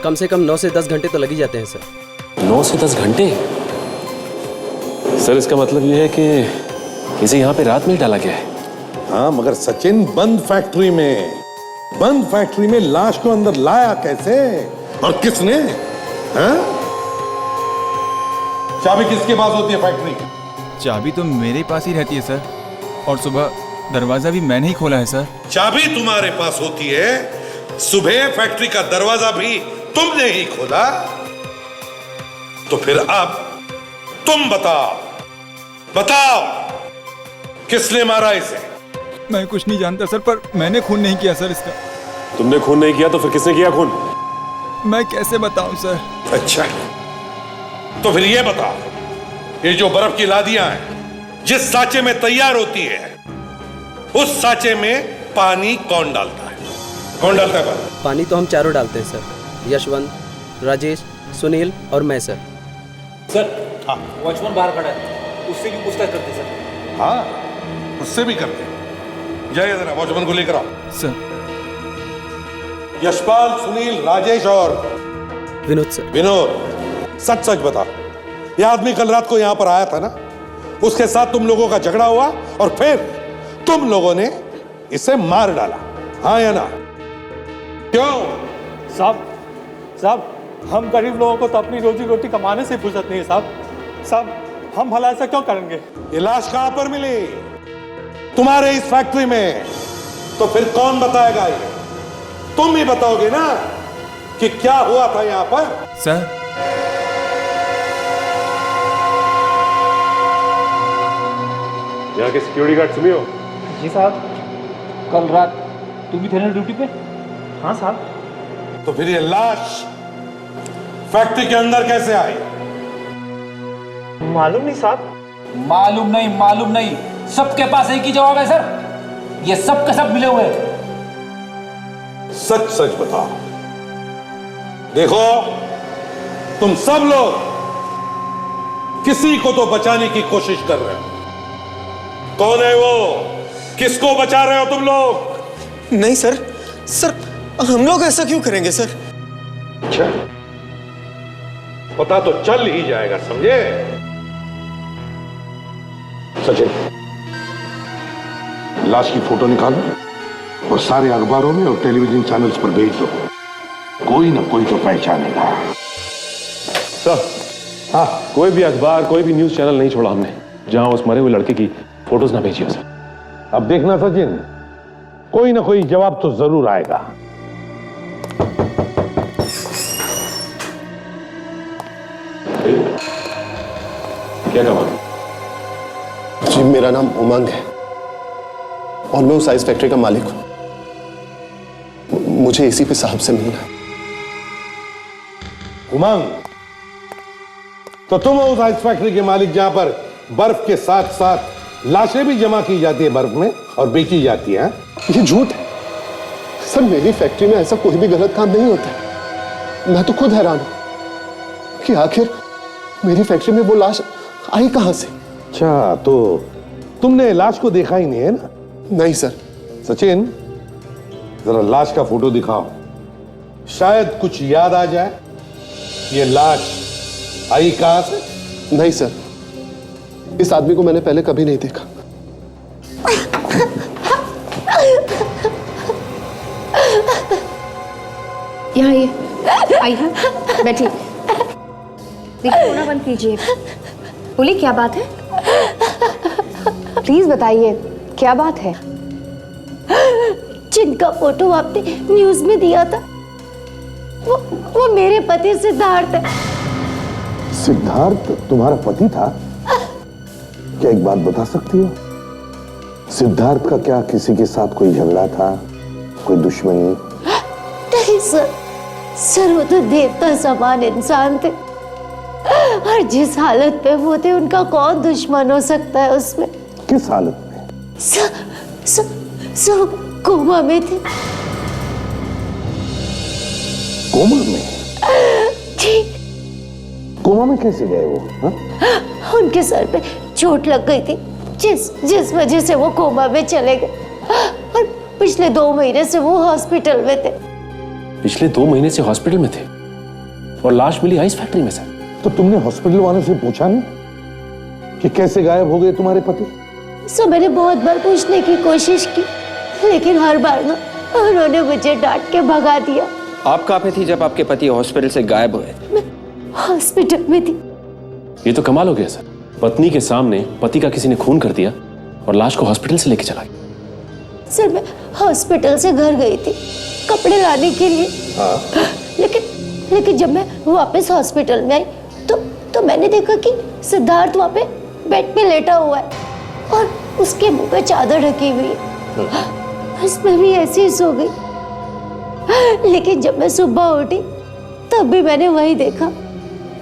कम से कम 9 से 10 घंटे तो लग ही जाते हैं सर। 9 से 10 घंटे? सर इसका मतलब ये है कि इसे यहाँ पे रात में ही डाला गया है। हाँ मगर सचिन, बंद फैक्ट्री में लाश को अंदर लाया कैसे और किसने? हाँ? चाबी किसके पास होती है फैक्ट्री? चाबी तो मेरे पास ही रहती है सर, और सुबह दरवाजा भी मैंने ही खोला है सर। चाबी तुम्हारे पास होती है, सुबह फैक्ट्री का दरवाजा भी तुमने ही खोला। तो फिर अब तुम बताओ किसने मारा इसे? मैं कुछ नहीं जानता सर, पर मैंने खून नहीं किया सर इसका। तुमने खून नहीं किया तो फिर किसने किया खून? मैं कैसे बताऊं सर? अच्छा तो फिर ये बताओ, ये जो बर्फ की लादियां हैं जिस साँचे में तैयार होती है, उस साँचे में पानी कौन डालता है? कौन डालता है पानी तो हम चारों डालते हैं सर, यशवंत, राजेश, सुनील और मैं सर। सर हाँ, वॉचमैन बाहर खड़ा है, उससे भी पूछताछ करते सर। हाँ उससे भी करते हैं। जाइए जरा वॉचमैन को लेकर आओ। सर यशपाल, सुनील, राजेश और विनोद सर। विनोद, सच सच बता, ये आदमी कल रात को यहां पर आया था ना? उसके साथ तुम लोगों का झगड़ा हुआ और फिर तुम लोगों ने इसे मार डाला, हाँ या ना? क्यों? साहब हम गरीब लोगों को तो अपनी रोजी रोटी कमाने से फुर्सत नहीं है साहब। हम भला ऐसा क्यों करेंगे? ये लाश कहां पर मिली? तुम्हारे इस फैक्ट्री में। तो फिर कौन बताएगा? ये तुम ही बताओगे ना? कि क्या हुआ था यहां पर? सर, यहाँ के सिक्योरिटी गार्ड सुनियो। जी साहब। कल रात तुम भी थे ना ड्यूटी पे? हाँ साहब। तो फिर ये लाश फैक्ट्री के अंदर कैसे आई? मालूम नहीं साहब। मालूम नहीं, सबके पास एक ही जवाब है सर। ये सब के सब मिले हुए हैं। सच सच बताओ। देखो, तुम सब लोग किसी को तो बचाने की कोशिश कर रहे हो। कौन है वो? किसको बचा रहे हो तुम लोग? नहीं सर, हम लोग ऐसा क्यों करेंगे सर? अच्छा, पता तो चल ही जाएगा, समझे? सचिन, लाश की फोटो निकालो और सारे अखबारों में और टेलीविजन चैनल्स पर भेज दो। कोई ना कोई तो पहचानेगा। सर, हाँ, कोई भी अखबार, कोई भी न्यूज चैनल नहीं छोड़ा हमने जहां उस मरे हुए लड़के की फोटोज ना भेजी हो सर। अब देखना सचिन, कोई ना कोई जवाब तो जरूर आएगा। क्या कहा? जी, मेरा नाम उमंग है और मैं उस आइस फैक्ट्री का मालिक हूं। मुझे एसीपी साहब से मिलना है। उमंग, तो तुम हो उस आइस फैक्ट्री के मालिक जहां पर बर्फ के साथ साथ लाशें भी जमा की जाती है बर्फ में और बेची जाती है? ये झूठ है सर। मेरी फैक्ट्री में ऐसा कोई भी गलत काम नहीं होता। मैं तो खुद हैरान हूं कि आखिर मेरी फैक्ट्री में वो लाश आई कहां से। अच्छा, तो तुमने लाश को देखा ही नहीं है ना? नहीं सर। सचिन, जरा लाश का फोटो दिखाओ, शायद कुछ याद आ जाए। ये लाश आई कहां से? नहीं सर, इस आदमी को मैंने पहले कभी नहीं देखा। यहाँ ये आइए, बैठिए। देखिए, रोना बंद कीजिए। बोलिए, क्या बात है? प्लीज बताइए, क्या बात है? जिनका फोटो आपने न्यूज में दिया था, वो मेरे पति सिद्धार्थ है। सिद्धार्थ तुम्हारा पति था? क्या एक बात बता सकती हो? सिद्धार्थ का क्या किसी के साथ कोई झगड़ा था, कोई दुश्मनी? नहीं सर, वो तो देवता समान इंसान थे और जिस हालत पे वो थे, उनका कौन दुश्मन हो सकता है उसमें? किस हालत में? सर कोमा में थे। कोमा में? जी। कोमा में कैसे गए वो? हा? उनके सर पे चोट लग गई थी, जिस वजह से वो कोमा में चले गए और पिछले 2 महीने से वो हॉस्पिटल में थे। पिछले 2 महीने से हॉस्पिटल में थे और लाश मिली आइस फैक्ट्री में सर। तो तुमने हॉस्पिटल वालों से पूछा नहीं कि कैसे गायब हो गए तुम्हारे पति? सर, मैंने बहुत बार पूछने की कोशिश की, लेकिन हर बार ना उन्होंने मुझे डांट के भगा दिया। आप कहाँ पे थी जब आपके पति हॉस्पिटल से गायब हुए? मैं हॉस्पिटल में थी। ये तो कमाल हो गया सर, पत्नी के सामने पति का किसी ने खून कर दिया और लाश को हॉस्पिटल से लेके चला गया। सर, मैं हॉस्पिटल से घर गई थी कपड़े लाने के लिए। हाँ। लेकिन जब मैं वापस हॉस्पिटल में आई तो मैंने देखा कि सिद्धार्थ वहाँ पे बेड पे लेटा हुआ है और उसके मुंह पे चादर ढकी हुई है। बस मैं भी ऐसे ही सो गई। लेकिन जब मैं सुबह उठी तब भी मैंने वही देखा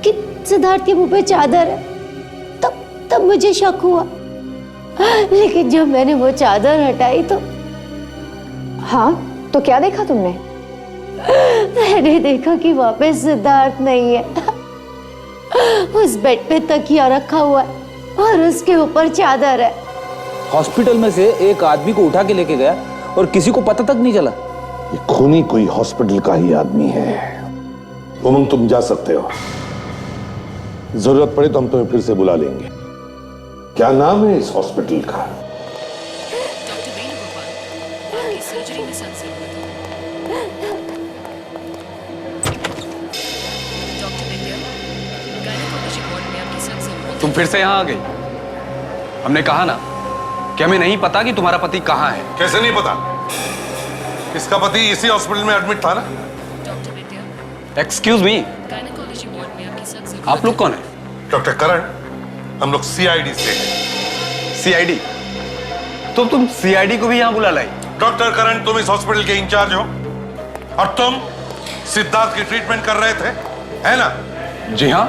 कि सिद्धार्थ के मुंह पे चादर है। तब मुझे शक हुआ, लेकिन जब मैंने वो चादर हटाई तो हाँ, तो क्या देखा तुमने? मैंने देखा कि वहाँ पे सिद्धार्थ नहीं है। उस बेड पे तकिया रखा हुआ है और उसके ऊपर चादर है। हॉस्पिटल में से एक आदमी को उठा के लेके गया और किसी को पता तक नहीं चला। ये खूनी कोई हॉस्पिटल का ही आदमी है। उमंग, तुम जा सकते हो, जरूरत पड़े तो हम तुम्हें फिर से बुला लेंगे। क्या नाम है इस हॉस्पिटल का? डॉक्टर वेणुगोपाल, आपकी सर्जरी में सर जरूरत है। डॉक्टर विद्या, गायनेकोलॉजी वार्ड में आपकी सर जरूरत है। तुम फिर से यहाँ आ गई? हमने कहा ना कि हमें नहीं पता कि तुम्हारा पति कहाँ है। कैसे नहीं पता? इसका पति इसी हॉस्पिटल में एडमिट था ना? डॉक्टर विद्या, एक्सक्यूज मी, आप लोग कौन है? डॉक्टर करण, हम लोग सीआईडी से हैं। सीआईडी? तो तुम सीआईडी को भी यहाँ बुला लाई? डॉक्टर करण, तुम इस हॉस्पिटल के इंचार्ज हो और तुम सिद्धार्थ की ट्रीटमेंट कर रहे थे, है ना? जी हाँ,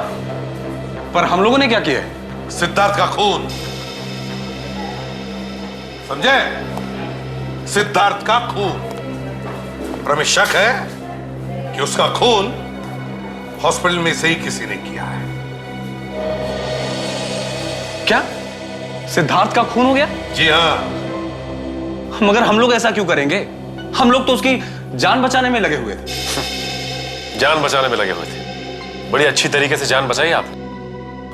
पर हम लोगों ने क्या किया है? सिद्धार्थ का खून, समझे? सिद्धार्थ का खून। और हमें शक है कि उसका खून हॉस्पिटल में से ही किसी ने किया है। क्या सिद्धार्थ का खून हो गया? जी हाँ। मगर हम लोग ऐसा क्यों करेंगे? हम लोग तो उसकी जान बचाने में लगे हुए थे। जान बचाने में लगे हुए थे? बड़ी अच्छी तरीके से जान बचाई आपने।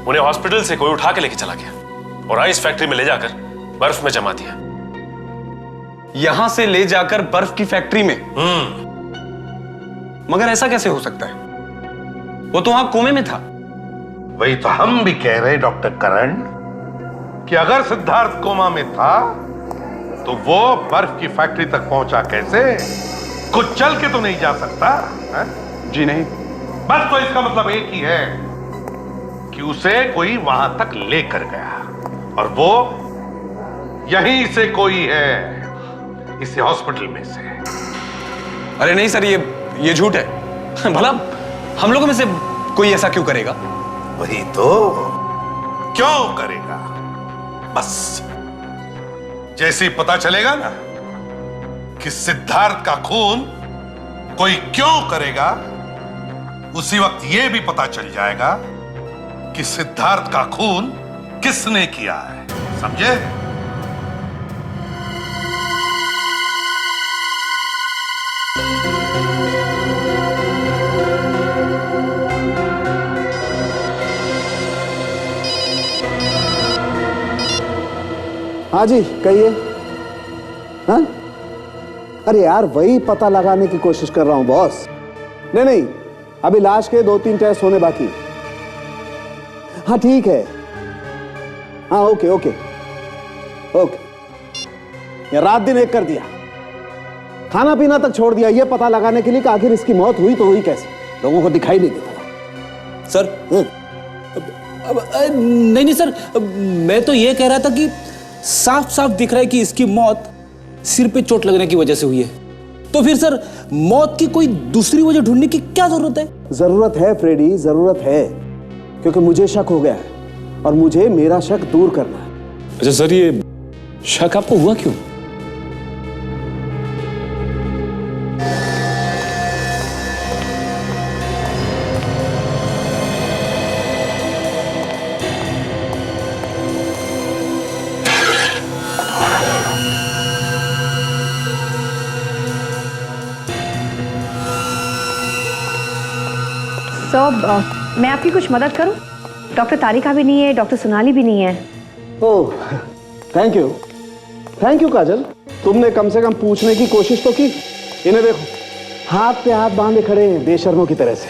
उन्हें हॉस्पिटल से कोई उठा के लेके चला गया और आइस फैक्ट्री में ले जाकर बर्फ में जमा दिया। यहां से ले जाकर बर्फ की फैक्ट्री में? मगर ऐसा कैसे हो सकता है? वो तो वहां कोमे में था। वही तो हम भी कह रहे डॉक्टर करण कि अगर सिद्धार्थ कोमा में था तो वो बर्फ की फैक्ट्री तक पहुंचा कैसे? कुछ चल के तो नहीं जा सकता है? जी नहीं। बस तो इसका मतलब एक ही है कि उसे कोई वहां तक लेकर गया और वो यहीं से कोई है, इसी हॉस्पिटल में से। अरे नहीं सर, ये झूठ है। भला हम लोगों में से कोई ऐसा क्यों करेगा? वही तो, क्यों करेगा? बस जैसे ही पता चलेगा ना कि सिद्धार्थ का खून कोई क्यों करेगा, उसी वक्त यह भी पता चल जाएगा कि सिद्धार्थ का खून किसने किया है। समझे? हाँ जी, कहिए। हाँ? अरे यार, वही पता लगाने की कोशिश कर रहा हूं बॉस। नहीं, अभी लाश के 2-3 टेस्ट होने बाकी। हाँ ठीक है। हाँ ओके। ये रात दिन एक कर दिया, खाना पीना तक छोड़ दिया, ये पता लगाने के लिए कि आखिर इसकी मौत हुई तो हुई कैसे, लोगों को दिखाई नहीं देता। सर नहीं सर, मैं तो ये कह रहा था कि साफ साफ दिख रहा है कि इसकी मौत सिर पे चोट लगने की वजह से हुई है। तो फिर सर मौत की कोई दूसरी वजह ढूंढने की क्या जरूरत है? जरूरत है फ्रेडी, जरूरत है, क्योंकि मुझे शक हो गया है और मुझे मेरा शक दूर करना है। अच्छा सर, ये शक आपको हुआ क्यों? मैं आपकी कुछ मदद करूं? डॉक्टर तारिका भी नहीं है, डॉक्टर सोनाली भी नहीं है। ओह, थैंक यू काजल, तुमने कम से कम पूछने की कोशिश तो की। इन्हें देखो, हाथ पे हाथ बांधे खड़े हैं बेशर्मों की तरह से।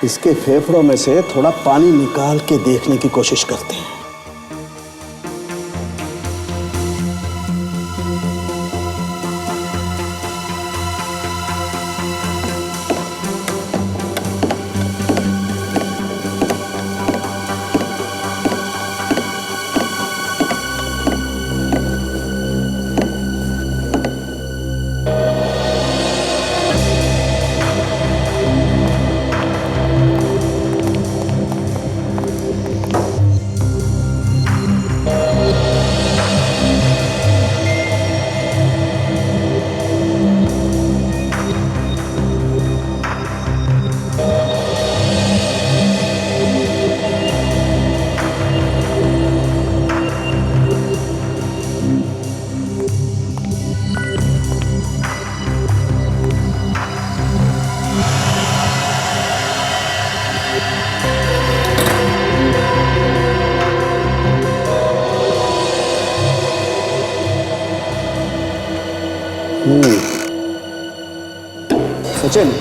इसके फेफड़ों में से थोड़ा पानी निकाल के देखने की कोशिश करते हैं। सचिन,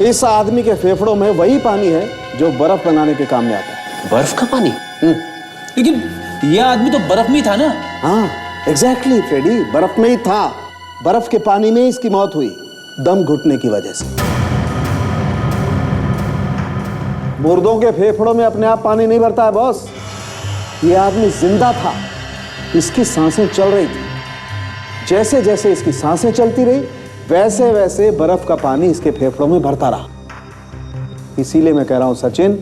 इस आदमी के फेफड़ों में वही पानी है जो बर्फ बनाने के काम में आता है। बर्फ का पानी? लेकिन यह आदमी तो बर्फ में ही था ना? हाँ एग्जैक्टली फ्रेडी, बर्फ में ही था। बर्फ के पानी में इसकी मौत हुई, दम घुटने की वजह से। मुर्दों के फेफड़ों में अपने आप पानी नहीं भरता है बॉस। ये आदमी जिंदा था, इसकी सांसें चल रही थी। जैसे जैसे इसकी सांसें चलती रही वैसे वैसे बर्फ का पानी इसके फेफड़ों में भरता रहा। इसीलिए मैं कह रहा हूं सचिन,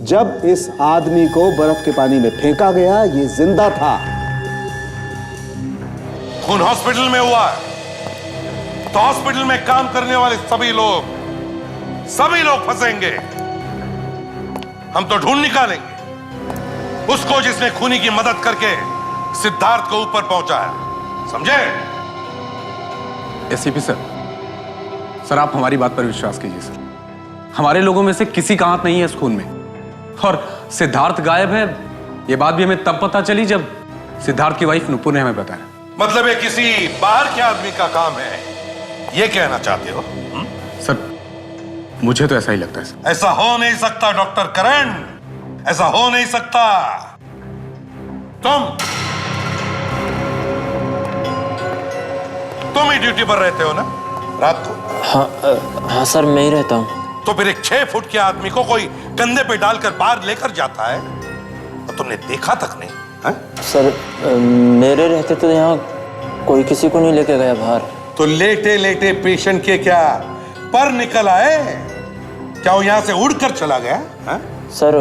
जब इस आदमी को बर्फ के पानी में फेंका गया ये जिंदा था। खून हॉस्पिटल में हुआ है तो हॉस्पिटल में काम करने वाले सभी लोग फंसेंगे। हम तो ढूंढ निकालेंगे उसको जिसने खूनी की मदद करके सिद्धार्थ को ऊपर पहुंचाया, समझे? एसीपी सर, आप हमारी बात पर विश्वास कीजिए सर। हमारे लोगों में से किसी का हाथ नहीं है इस खून में। और सिद्धार्थ गायब है ये बात भी हमें तब पता चली जब सिद्धार्थ की वाइफ नुपुर ने हमें बताया। मतलब ये किसी बाहर के आदमी का काम है, ये कहना चाहते हो? सर मुझे तो ऐसा ही लगता है सर। ऐसा हो नहीं सकता डॉक्टर करण, ऐसा हो नहीं सकता। तुम ही ड्यूटी पर रहते हो ना रात को? हाँ सर, मैं ही रहता हूँ। तो फिर एक 6 फुट के आदमी को कोई कंधे पे डालकर बाहर लेकर जाता है तो तुमने देखा तक नहीं है? सर मेरे रहते तो यहाँ कोई किसी को नहीं लेके गया बाहर। तो लेटे लेटे पेशेंट के क्या पर निकल आए? क्या वो यहाँ से उड़कर चला गया है? सर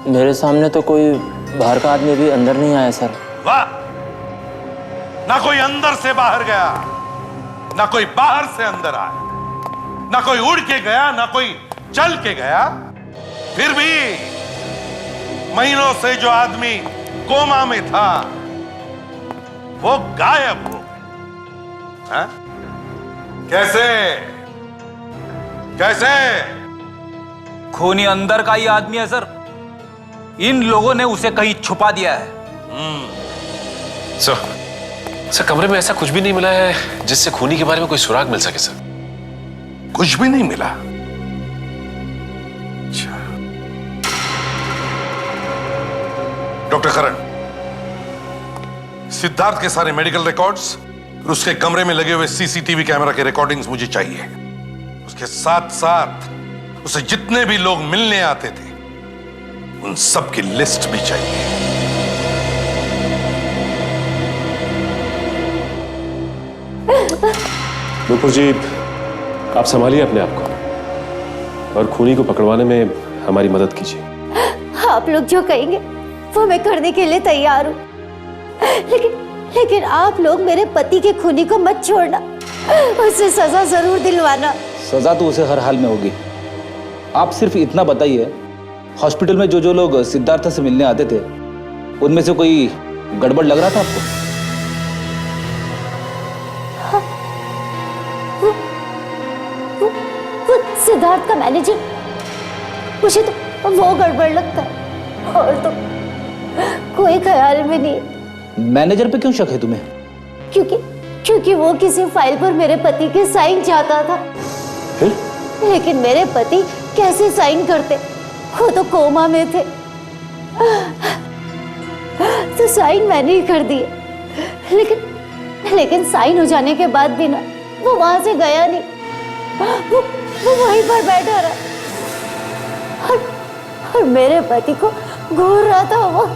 मेरे सामने तो कोई बाहर का आदमी भी अंदर नहीं आया सर। वाह, ना कोई अंदर से बाहर गया, ना कोई बाहर से अंदर आया, ना कोई उड़ के गया, ना कोई चल के गया। फिर भी महीनों से जो आदमी कोमा में था वो गायब हो गया। कैसे कैसे? खूनी अंदर का ही आदमी है सर। इन लोगों ने उसे कहीं छुपा दिया है। सर कमरे में ऐसा कुछ भी नहीं मिला है जिससे खूनी के बारे में कोई सुराग मिल सके सर। कुछ भी नहीं मिला? डॉक्टर करण, सिद्धार्थ के सारे मेडिकल रिकॉर्ड्स और उसके कमरे में लगे हुए सीसीटीवी कैमरा के रिकॉर्डिंग्स मुझे चाहिए। उसके साथ साथ उसे जितने भी लोग मिलने आते थे उन सब की लिस्ट भी चाहिए। नुपुर जी, आप संभालिए अपने आप को और खूनी को पकड़वाने में हमारी मदद कीजिए। आप लोग जो कहेंगे वो मैं करने के लिए तैयार हूँ, लेकिन आप लोग मेरे पति के खूनी को मत छोड़ना, उसे सजा जरूर दिलवाना। सजा तो उसे हर हाल में होगी। आप सिर्फ इतना बताइए, हॉस्पिटल में जो लोग सिद्धार्थ से मिलने आते थे उनमें से कोई गड़बड़ लग रहा था आपको? वो सिद्धार्थ का मैनेजर, मुझे तो वो गड़बड़ लगता है और तो कोई ख्याल में नहीं। मैनेजर पे क्यों शक है तुम्हें? क्योंकि वो किसी फाइल पर मेरे पति के साइन चाहता था। लेकिन मेरे पति कैसे साइन करते, वो तो कोमा में थे। तो साइन मैंने ही कर दिए, लेकिन साइन हो जाने के बाद भी ना वो वहां से गया नहीं, वो वहीं पर बैठा रहा और मेरे पति को घूर रहा था वो।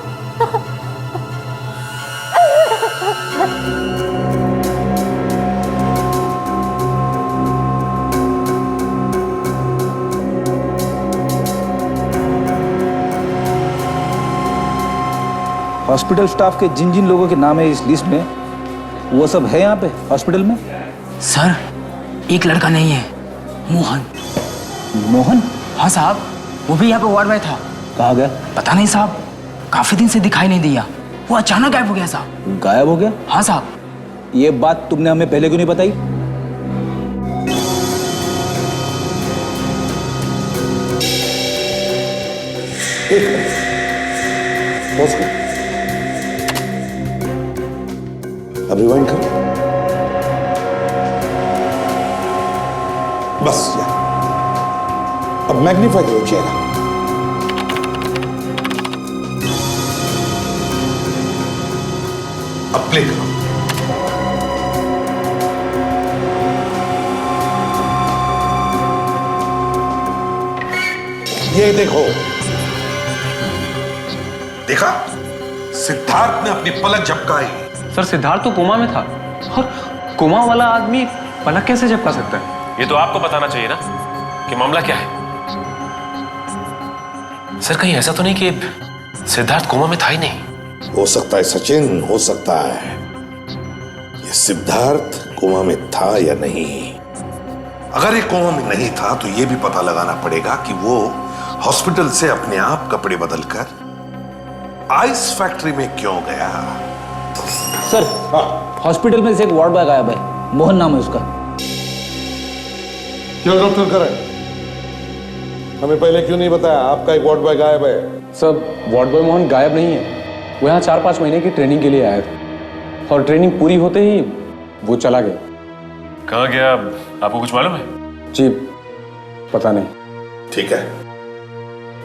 हॉस्पिटल स्टाफ के जिन जिन लोगों के नाम है इस लिस्ट में, वो सब है यहाँ पे हॉस्पिटल में? सर एक लड़का नहीं है, मोहन। मोहन? हाँ साहब, वो भी यहाँ पे वार्ड में था। कहाँ गया? पता नहीं साहब, काफी दिन से दिखाई नहीं दिया, वो अचानक गायब हो गया साहब। गायब हो गया? हाँ साहब। ये बात तुमने हमें पहले क्यों नहीं बताई? अब रिवाइंड करो। बस यार, अब मैग्नीफाई करो चेहरा। अब प्ले करो। ये देखो, देखा? सिद्धार्थ ने अपनी पलक झपकाई। सर सिद्धार्थ तो कोमा में था, और कोमा वाला आदमी पलक कैसे झपका सकता है? ये तो आपको बताना चाहिए ना कि मामला क्या है। सर कहीं ऐसा तो नहीं कि सिद्धार्थ कोमा में था ही नहीं? हो सकता है सचिन, हो सकता है। ये सिद्धार्थ कोमा में था या नहीं। अगर ये कोमा में नहीं था तो ये भी पता लगाना पड़ेगा कि वो हॉस्पिटल से अपने आप कपड़े बदलकर आइस फैक्ट्री में क्यों गया। सर हॉस्पिटल में से एक वार्ड बॉय गायब है, मोहन नाम है उसका। क्यों डॉक्टर करें? हमें पहले क्यों नहीं बताया आपका एक वार्ड बॉय गायब है? सर वार्ड बॉय मोहन गायब नहीं है, वो यहाँ 4-5 महीने की ट्रेनिंग के लिए आया था, और ट्रेनिंग पूरी होते ही वो चला गया। कहाँ गया आपको कुछ मालूम है? जी पता नहीं। ठीक है,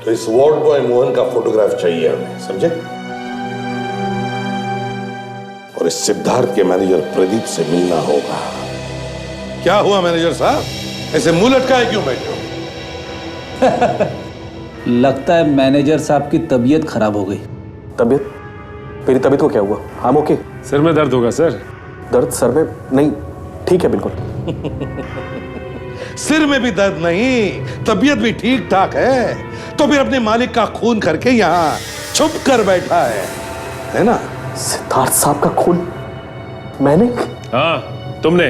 तो इस वार्ड बॉय मोहन का फोटोग्राफ चाहिए हमें, समझे? और इस सिद्धार्थ के मैनेजर प्रदीप से मिलना होगा। क्या हुआ मैनेजर साहब, ऐसे मुंह लटकाए क्यों बैठे हो? लगता है मैनेजर साहब की तबीयत खराब हो गई। तबीयत? मेरी तबीयत को क्या हुआ? हम ओके? सर में दर्द होगा सर। दर्द सर में? नहीं, ठीक है बिल्कुल। सिर में भी दर्द नहीं, तबीयत भी ठीक ठाक है, तो फिर अपने मालिक का खून करके यहाँ छुप कर बैठा है ना? सिद्धार्थ साहब का खून मैंने? हाँ तुमने,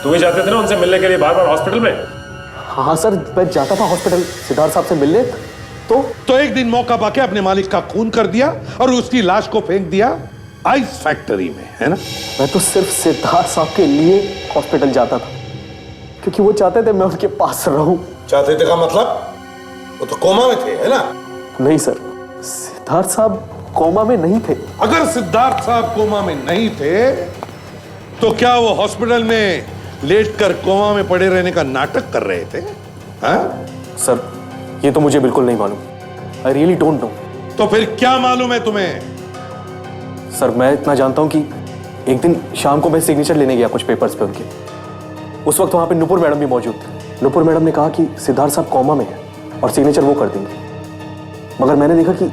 तुम ही जाते थे ना उनसे मिलने के लिए बार बार हॉस्पिटल में? हाँ सर, मैं जाता था हॉस्पिटल सिद्धार्थ साहब से मिलने। तो एक दिन मौका पाके अपने मालिक का खून कर दिया और उसकी लाश को फेंक दिया आइस फैक्ट्री में, है ना? मैं तो सिर्फ सिद्धार्थ साहब के लिए हॉस्पिटल जाता था, क्योंकि वो चाहते थे मैं उनके पास रहूं। चाहते थे का मतलब? वो तो कोमा में थे, है ना? नहीं सर, सिद्धार्थ साहब कोमा में नहीं थे। अगर सिद्धार्थ साहब कोमा में नहीं थे तो क्या वो हॉस्पिटल में लेटकर कोमा में पड़े रहने का नाटक कर रहे थे? हाँ? सर ये तो मुझे बिल्कुल नहीं मालूम। I really don't know. तो फिर क्या मालूम है तुम्हें? सर मैं इतना जानता हूं कि एक दिन शाम को मैं सिग्नेचर लेने गया कुछ पेपर्स पे उनके। उस वक्त वहां पे नुपुर मैडम भी मौजूद थे। नुपुर मैडम ने कहा कि सिद्धार्थ साहब कोमा में है और सिग्नेचर वो कर देंगे, मगर मैंने देखा कि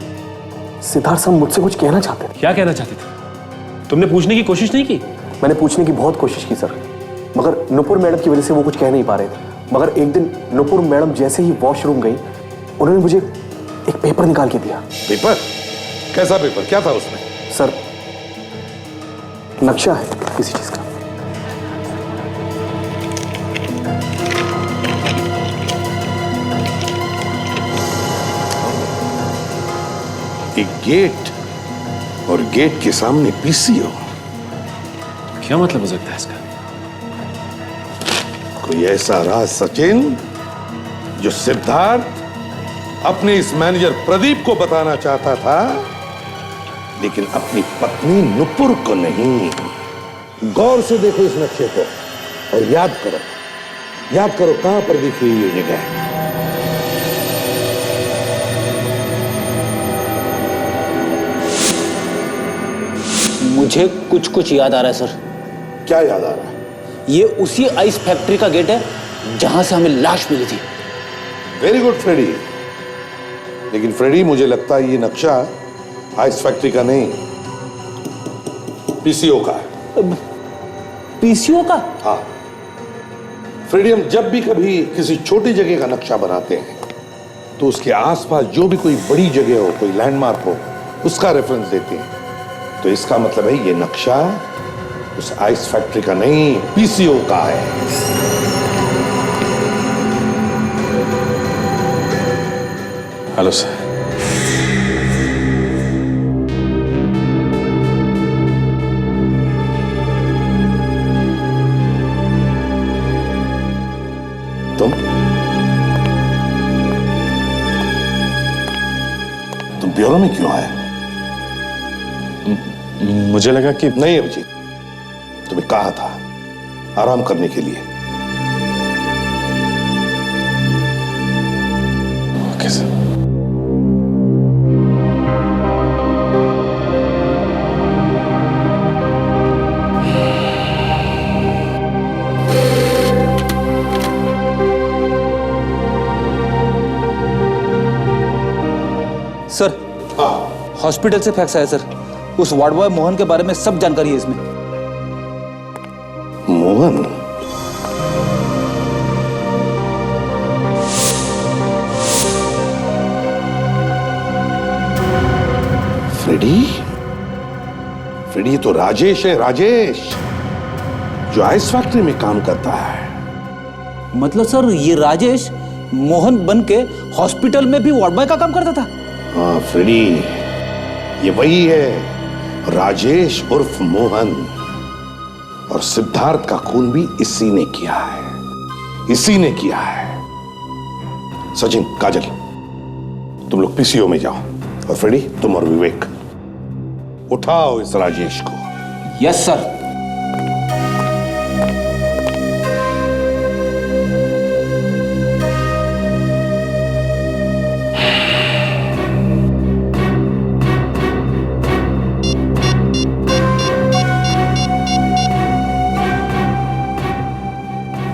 सिद्धार्थ साहब मुझसे कुछ कहना चाहते थे। क्या कहना चाहते थे? तुमने पूछने की कोशिश नहीं की? मैंने पूछने की बहुत कोशिश की सर, मगर नुपुर मैडम की वजह से वो कुछ कह नहीं पा रहे थे। मगर एक दिन नुपुर मैडम जैसे ही वॉशरूम गई, उन्होंने मुझे एक पेपर निकाल के दिया। पेपर? कैसा पेपर? क्या था उसमें? सर नक्शा है किसी चीज का। एक गेट, और गेट के सामने पीसीओ। क्या मतलब हो सकता है इसका? कोई ऐसा राज सचिन जो सिद्धार्थ अपने इस मैनेजर प्रदीप को बताना चाहता था, लेकिन अपनी पत्नी नुपुर को नहीं। गौर से देखो इस नक्शे को और याद करो कहां पर दिख रही है ये जगह। मुझे कुछ कुछ याद आ रहा है सर। क्या याद आ रहा है? ये उसी आइस फैक्ट्री का गेट है जहां से हमें लाश मिली थी। Very good Freddy. लेकिन फ्रेडी मुझे लगता है ये नक्शा आइस फैक्ट्री का नहीं, पीसीओ का है। पीसीओ का? हाँ फ्रेडी, हम जब भी कभी किसी छोटी जगह का नक्शा बनाते हैं तो उसके आसपास जो भी कोई बड़ी जगह हो, कोई लैंडमार्क हो, उसका रेफरेंस देते हैं। तो इसका मतलब है ये नक्शा उस आइस फैक्ट्री का नहीं, पीसीओ का है। Hello sir. तुम ब्यूरो में क्यों आए? मुझे लगा कि नहीं अभिजीत, तुम्हें कहा था आराम करने के लिए। Okay sir. हॉस्पिटल से फैक्स आया सर। उस वार्ड बॉय मोहन के बारे में सब जानकारी है इसमें। मोहन? फ्रेडी? फ्रेडी तो राजेश है, राजेश, जो आइस फैक्ट्री में काम करता है। मतलब सर ये राजेश मोहन बन के हॉस्पिटल में भी वार्ड बॉय का काम करता था? हाँ फ्रेडी, ये वही है, राजेश उर्फ मोहन। और सिद्धार्थ का खून भी इसी ने किया है, इसी ने किया है। सचिन, काजल, तुम लोग पीसीओ में जाओ, और फ्रेडी तुम और विवेक उठाओ इस राजेश को। Yes sir.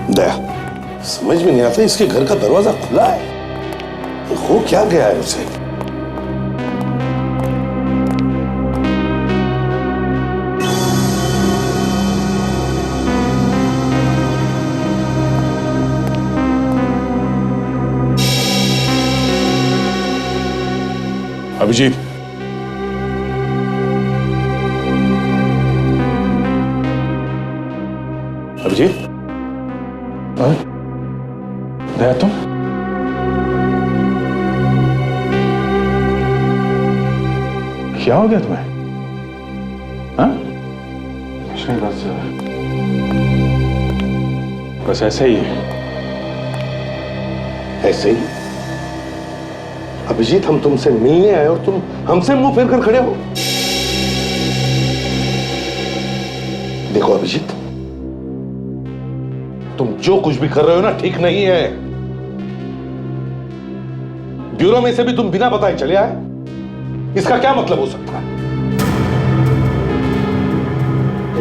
दया, समझ में नहीं आता, इसके घर का दरवाजा खुला है, हो क्या गया है उसे? अभिजीत, अभिजीत, दया तुम? क्या हो गया तुम्हें? हाँ? कुछ नहीं, बस ऐसे ही है। ऐसे ही? अभिजीत, हम तुमसे मिलने आए और तुम हमसे मुंह फेर कर खड़े हो। देखो अभिजीत, तुम जो कुछ भी कर रहे हो ना, ठीक नहीं है। ब्यूरो में से भी तुम बिना बताए चले आए, इसका क्या मतलब हो सकता है?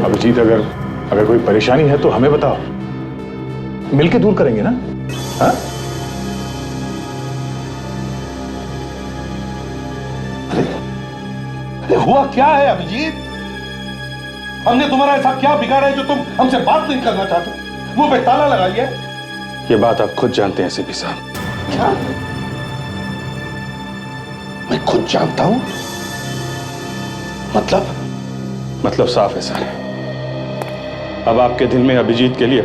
अभिजीत, अगर कोई परेशानी है तो हमें बताओ, मिलके दूर करेंगे ना? हाँ? अरे हुआ क्या है अभिजीत? हमने तुम्हारा ऐसा क्या बिगाड़ा है जो तुम हमसे बात नहीं करना चाहते? मुंह पे ताला लगा लिया? ये बात आप खुद जानते हैं सीपी साहब। क्या? मैं खुद जानता हूं? मतलब साफ है सर, अब आपके दिल में अभिजीत के लिए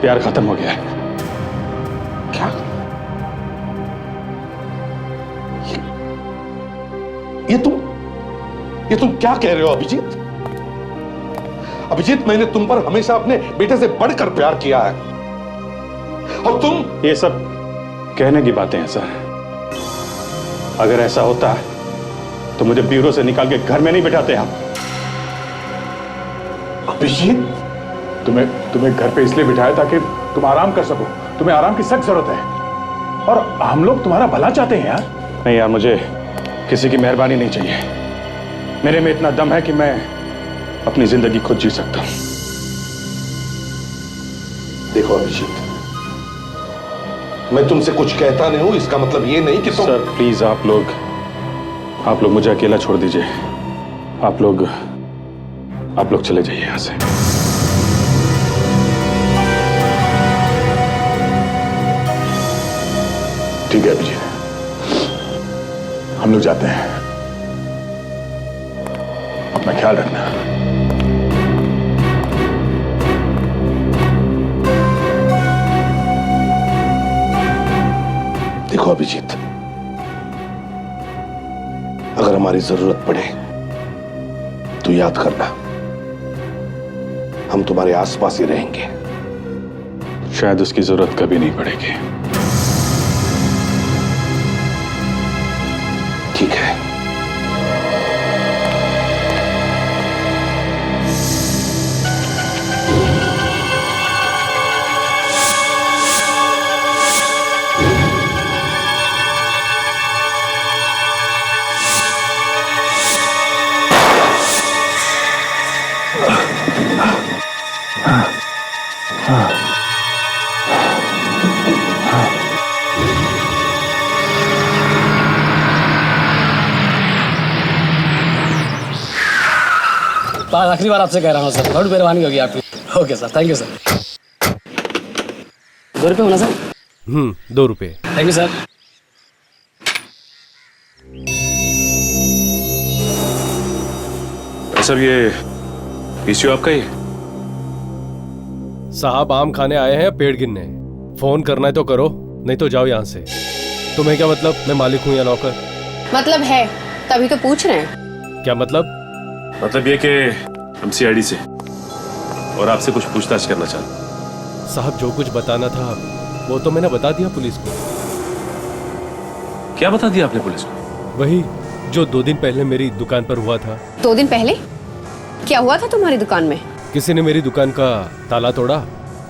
प्यार खत्म हो गया है। क्या? ये तुम क्या कह रहे हो अभिजीत? अभिजीत, मैंने तुम पर हमेशा अपने बेटे से बढ़कर प्यार किया है, और तुम? ये सब कहने की बातें हैं सर। अगर ऐसा होता तो मुझे ब्यूरो से निकाल के घर में नहीं बिठाते आप। अभिजीत, तुम्हें घर पे इसलिए बिठाया ताकि तुम आराम कर सको। तुम्हें आराम की सख्त जरूरत है, और हम लोग तुम्हारा भला चाहते हैं यार। नहीं यार, मुझे किसी की मेहरबानी नहीं चाहिए। मेरे में इतना दम है कि मैं अपनी जिंदगी खुद जी सकता हूं। देखो अभिजीत, मैं तुमसे कुछ कहता नहीं हूं, इसका मतलब ये नहीं कि तुम... सर प्लीज, आप लोग मुझे अकेला छोड़ दीजिए। आप लोग चले जाइए यहां से। ठीक है अभिजीत, हम लोग जाते हैं। अपना ख्याल रखना। देखो अभिजीत, अगर हमारी जरूरत पड़े तो याद करना, हम तुम्हारे आसपास ही रहेंगे। शायद उसकी जरूरत कभी नहीं पड़ेगी। ठीक है। आखिरी बार आपसे कह रहा हूँ सर, थोड़ी मेहरबानी होगी आपकी। Okay sir, thank you sir. 2 रुपये होना सर? 2 रुपये। Thank you sir. सर ये पीसीओ आपका ही? साहब आम खाने आए हैं, पेड़ गिनने। फोन करना है तो करो, नहीं तो जाओ यहाँ से। तुम्हें क्या मतलब, मैं मालिक हूँ या नौकर? मतलब है, तभी तो पूछ रहे हैं। क्या मतलब? मतलब ये कि हम सीआईडी से और आपसे कुछ पूछताछ करना चाहते। साहब जो कुछ बताना था वो तो मैंने बता दिया पुलिस को। क्या बता दिया आपने पुलिस को? वही जो 2 दिन पहले मेरी दुकान पर हुआ था। 2 दिन पहले क्या हुआ था तुम्हारी दुकान में? किसी ने मेरी दुकान का ताला तोड़ा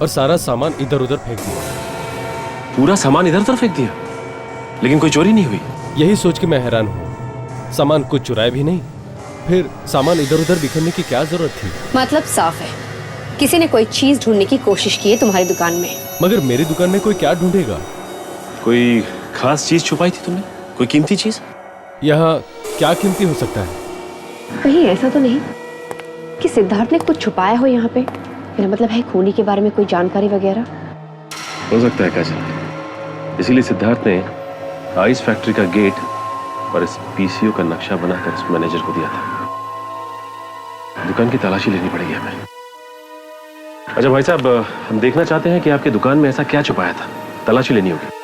और सारा सामान इधर उधर फेंक दिया। पूरा सामान इधर उधर फेंक दिया? लेकिन कोई चोरी नहीं हुई? यही सोच के मैं हैरान हूँ, सामान कुछ चुराया भी नहीं, फिर सामान इधर उधर बिखरने की क्या जरूरत थी? मतलब साफ है, किसी ने कोई चीज ढूंढने की कोशिश की है तुम्हारी दुकान में। मगर मेरी दुकान में कोई क्या ढूंढेगा? कोई खास चीज छुपाई थी तुमने? कोई कीमती चीज? यहाँ क्या कीमती हो सकता है? कहीं ऐसा तो नहीं कि सिद्धार्थ ने कुछ छुपाया हो यहाँ पे? मेरा मतलब है खूनी के बारे में कोई जानकारी वगैरह? हो सकता है काजल, इसीलिए सिद्धार्थ ने आइस फैक्ट्री का गेट और इस पीसीओ का नक्शा बनाकर इस मैनेजर को दिया था। दुकान की तलाशी लेनी पड़ेगी हमें। अच्छा भाई साहब, हम देखना चाहते हैं कि आपके दुकान में ऐसा क्या छुपाया था, तलाशी लेनी होगी।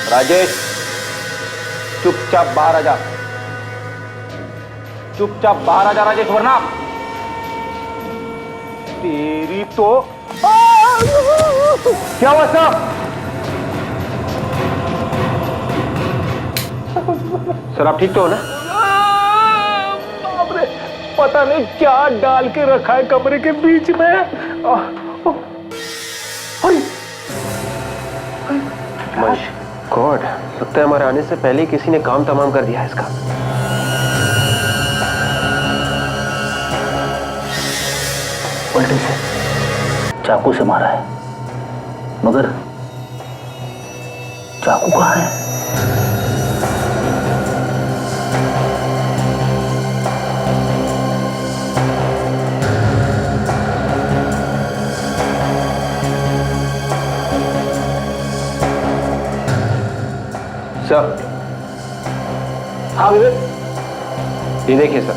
राजेश, चुपचाप बाहर आ जा। चुपचाप बाहर आ जा राजेश, वरना तेरी तो। क्या हुआ साहब? सर आप ठीक तो हो ना? बाप रे, पता नहीं क्या डाल के रखा है कमरे के बीच में। गॉड, लगता है हमारे आने से पहले ही किसी ने काम तमाम कर दिया है इसका। उल्टे से चाकू से मारा है, मगर चाकू कहाँ है? सर। हाँ विवेक, ये देखिए सर।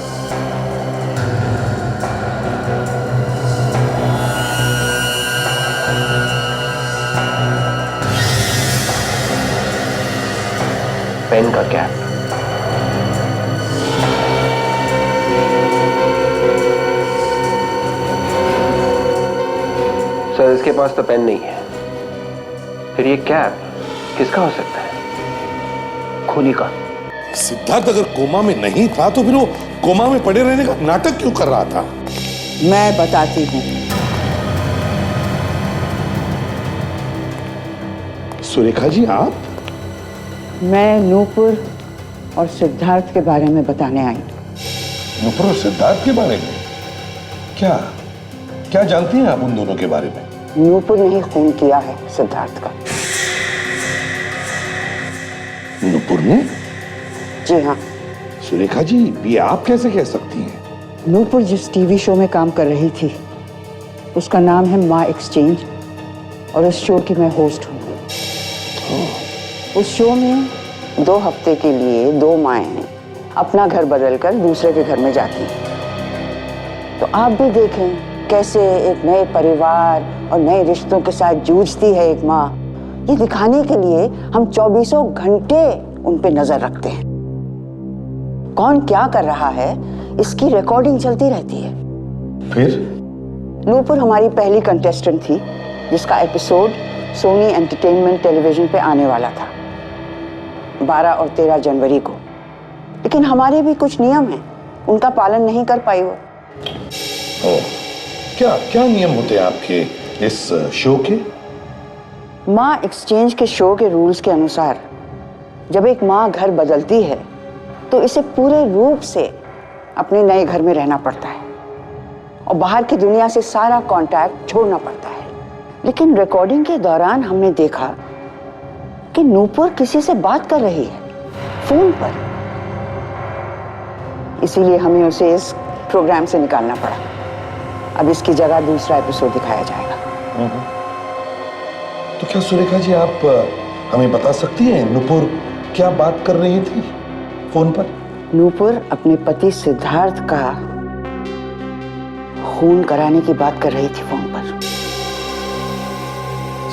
पेन का कैप। सर इसके पास तो पेन नहीं है, फिर ये कैप किसका हो सकता है? खूनी का। सिद्धार्थ अगर कोमा में नहीं था तो फिर वो कोमा में पड़े रहने का नाटक क्यों कर रहा था? मैं बताती हूँ। सुरेखा जी आप? मैं नूपुर और सिद्धार्थ के बारे में बताने आई। नूपुर और सिद्धार्थ के बारे में? क्या क्या जानती हैं आप उन दोनों के बारे में? नूपुर ने ही खून किया है सिद्धार्थ का। नूपुर ने? जी हाँ। सुरेखा जी ये आप कैसे कह सकती हैं? नूपुर जिस टीवी शो में काम कर रही थी उसका नाम है माँ एक्सचेंज, और उस शो की मैं होस्ट हूँ। उस शो में 2 हफ्ते के लिए 2 माएँ अपना घर बदलकर दूसरे के घर में जाती हैं। तो आप भी देखें कैसे एक नए परिवार और नए रिश्तों के साथ जूझती है एक माँ। ये दिखाने के लिए हम 24 घंटे उन पे नजर रखते हैं। कौन क्या कर रहा है इसकी रिकॉर्डिंग चलती रहती है। फिर? नूपुर हमारी पहली कंटेस्टेंट थी जिसका एपिसोड सोनी एंटरटेनमेंट टेलीविजन पे आने वाला था 12 और 13 जनवरी को। लेकिन हमारे भी कुछ नियम हैं, उनका पालन नहीं कर पाई वो। क्या क्या नियम होते हैं आपके इस शो के? माँ एक्सचेंज के शो के रूल्स के अनुसार जब एक माँ घर बदलती है तो इसे पूरे रूप से अपने नए घर में रहना पड़ता है और बाहर की दुनिया से सारा कांटेक्ट छोड़ना पड़ता है। लेकिन रिकॉर्डिंग के दौरान हमने देखा कि नूपुर किसी से बात कर रही है फोन पर, इसीलिए हमें उसे इस प्रोग्राम से निकालना पड़ा। अब इसकी जगह दूसरा एपिसोड दिखाया जाएगा। तो क्या सुरेखा जी आप हमें बता सकती हैं नूपुर क्या बात कर रही थी फोन पर? नूपुर अपने पति सिद्धार्थ का खून कराने की बात कर रही थी फोन पर।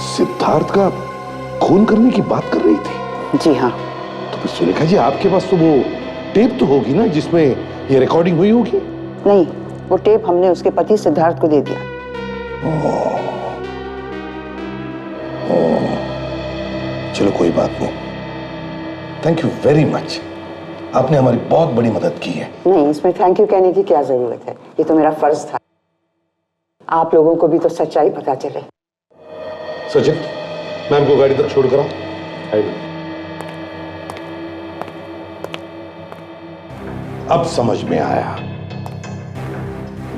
सिद्धार्थ का खून करने की बात कर रही थी? जी हाँ। तो फिर सुरेखा जी आपके पास तो वो टेप तो होगी ना जिसमें ये रिकॉर्डिंग हुई होगी? नहीं, वो टेप हमने उसके पति सिद्धार्थ को दे दिया। चलो कोई बात नहीं, थैंक यू वेरी मच, आपने हमारी बहुत बड़ी मदद की है। नहीं, इसमें थैंक यू कहने की क्या जरूरत है, ये तो मेरा फर्ज था। आप लोगों को भी तो सच्चाई पता चले। सचिन, मैम को गाड़ी तक छोड़ कर आओ। अब समझ में आया,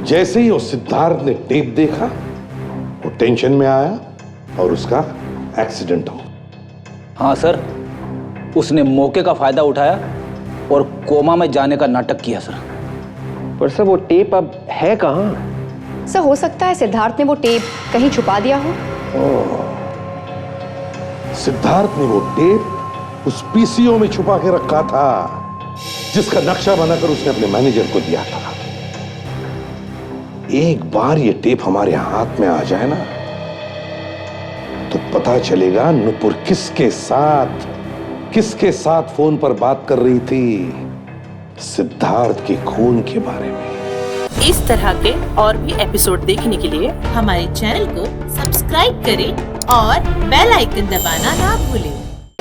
जैसे ही वो सिद्धार्थ ने टेप देखा वो टेंशन में आया और उसका एक्सीडेंट हो। हाँ सर, उसने मौके का फायदा उठाया और कोमा में जाने का नाटक किया सर। पर सर वो टेप अब है कहाँ? सर हो सकता है सिद्धार्थ ने वो टेप कहीं छुपा दिया हो। सिद्धार्थ ने वो टेप उस पीसीओ में छुपा के रखा था जिसका नक्शा बनाकर उसने अपने मैनेजर को दिया था। एक बार ये टेप हमारे हाथ में आ जाए ना तो पता चलेगा नूपुर किसके साथ फोन पर बात कर रही थी, सिद्धार्थ के खून के बारे में। इस तरह के और भी एपिसोड देखने के लिए हमारे चैनल को सब्सक्राइब करें और बेल आइकन दबाना ना भूलें।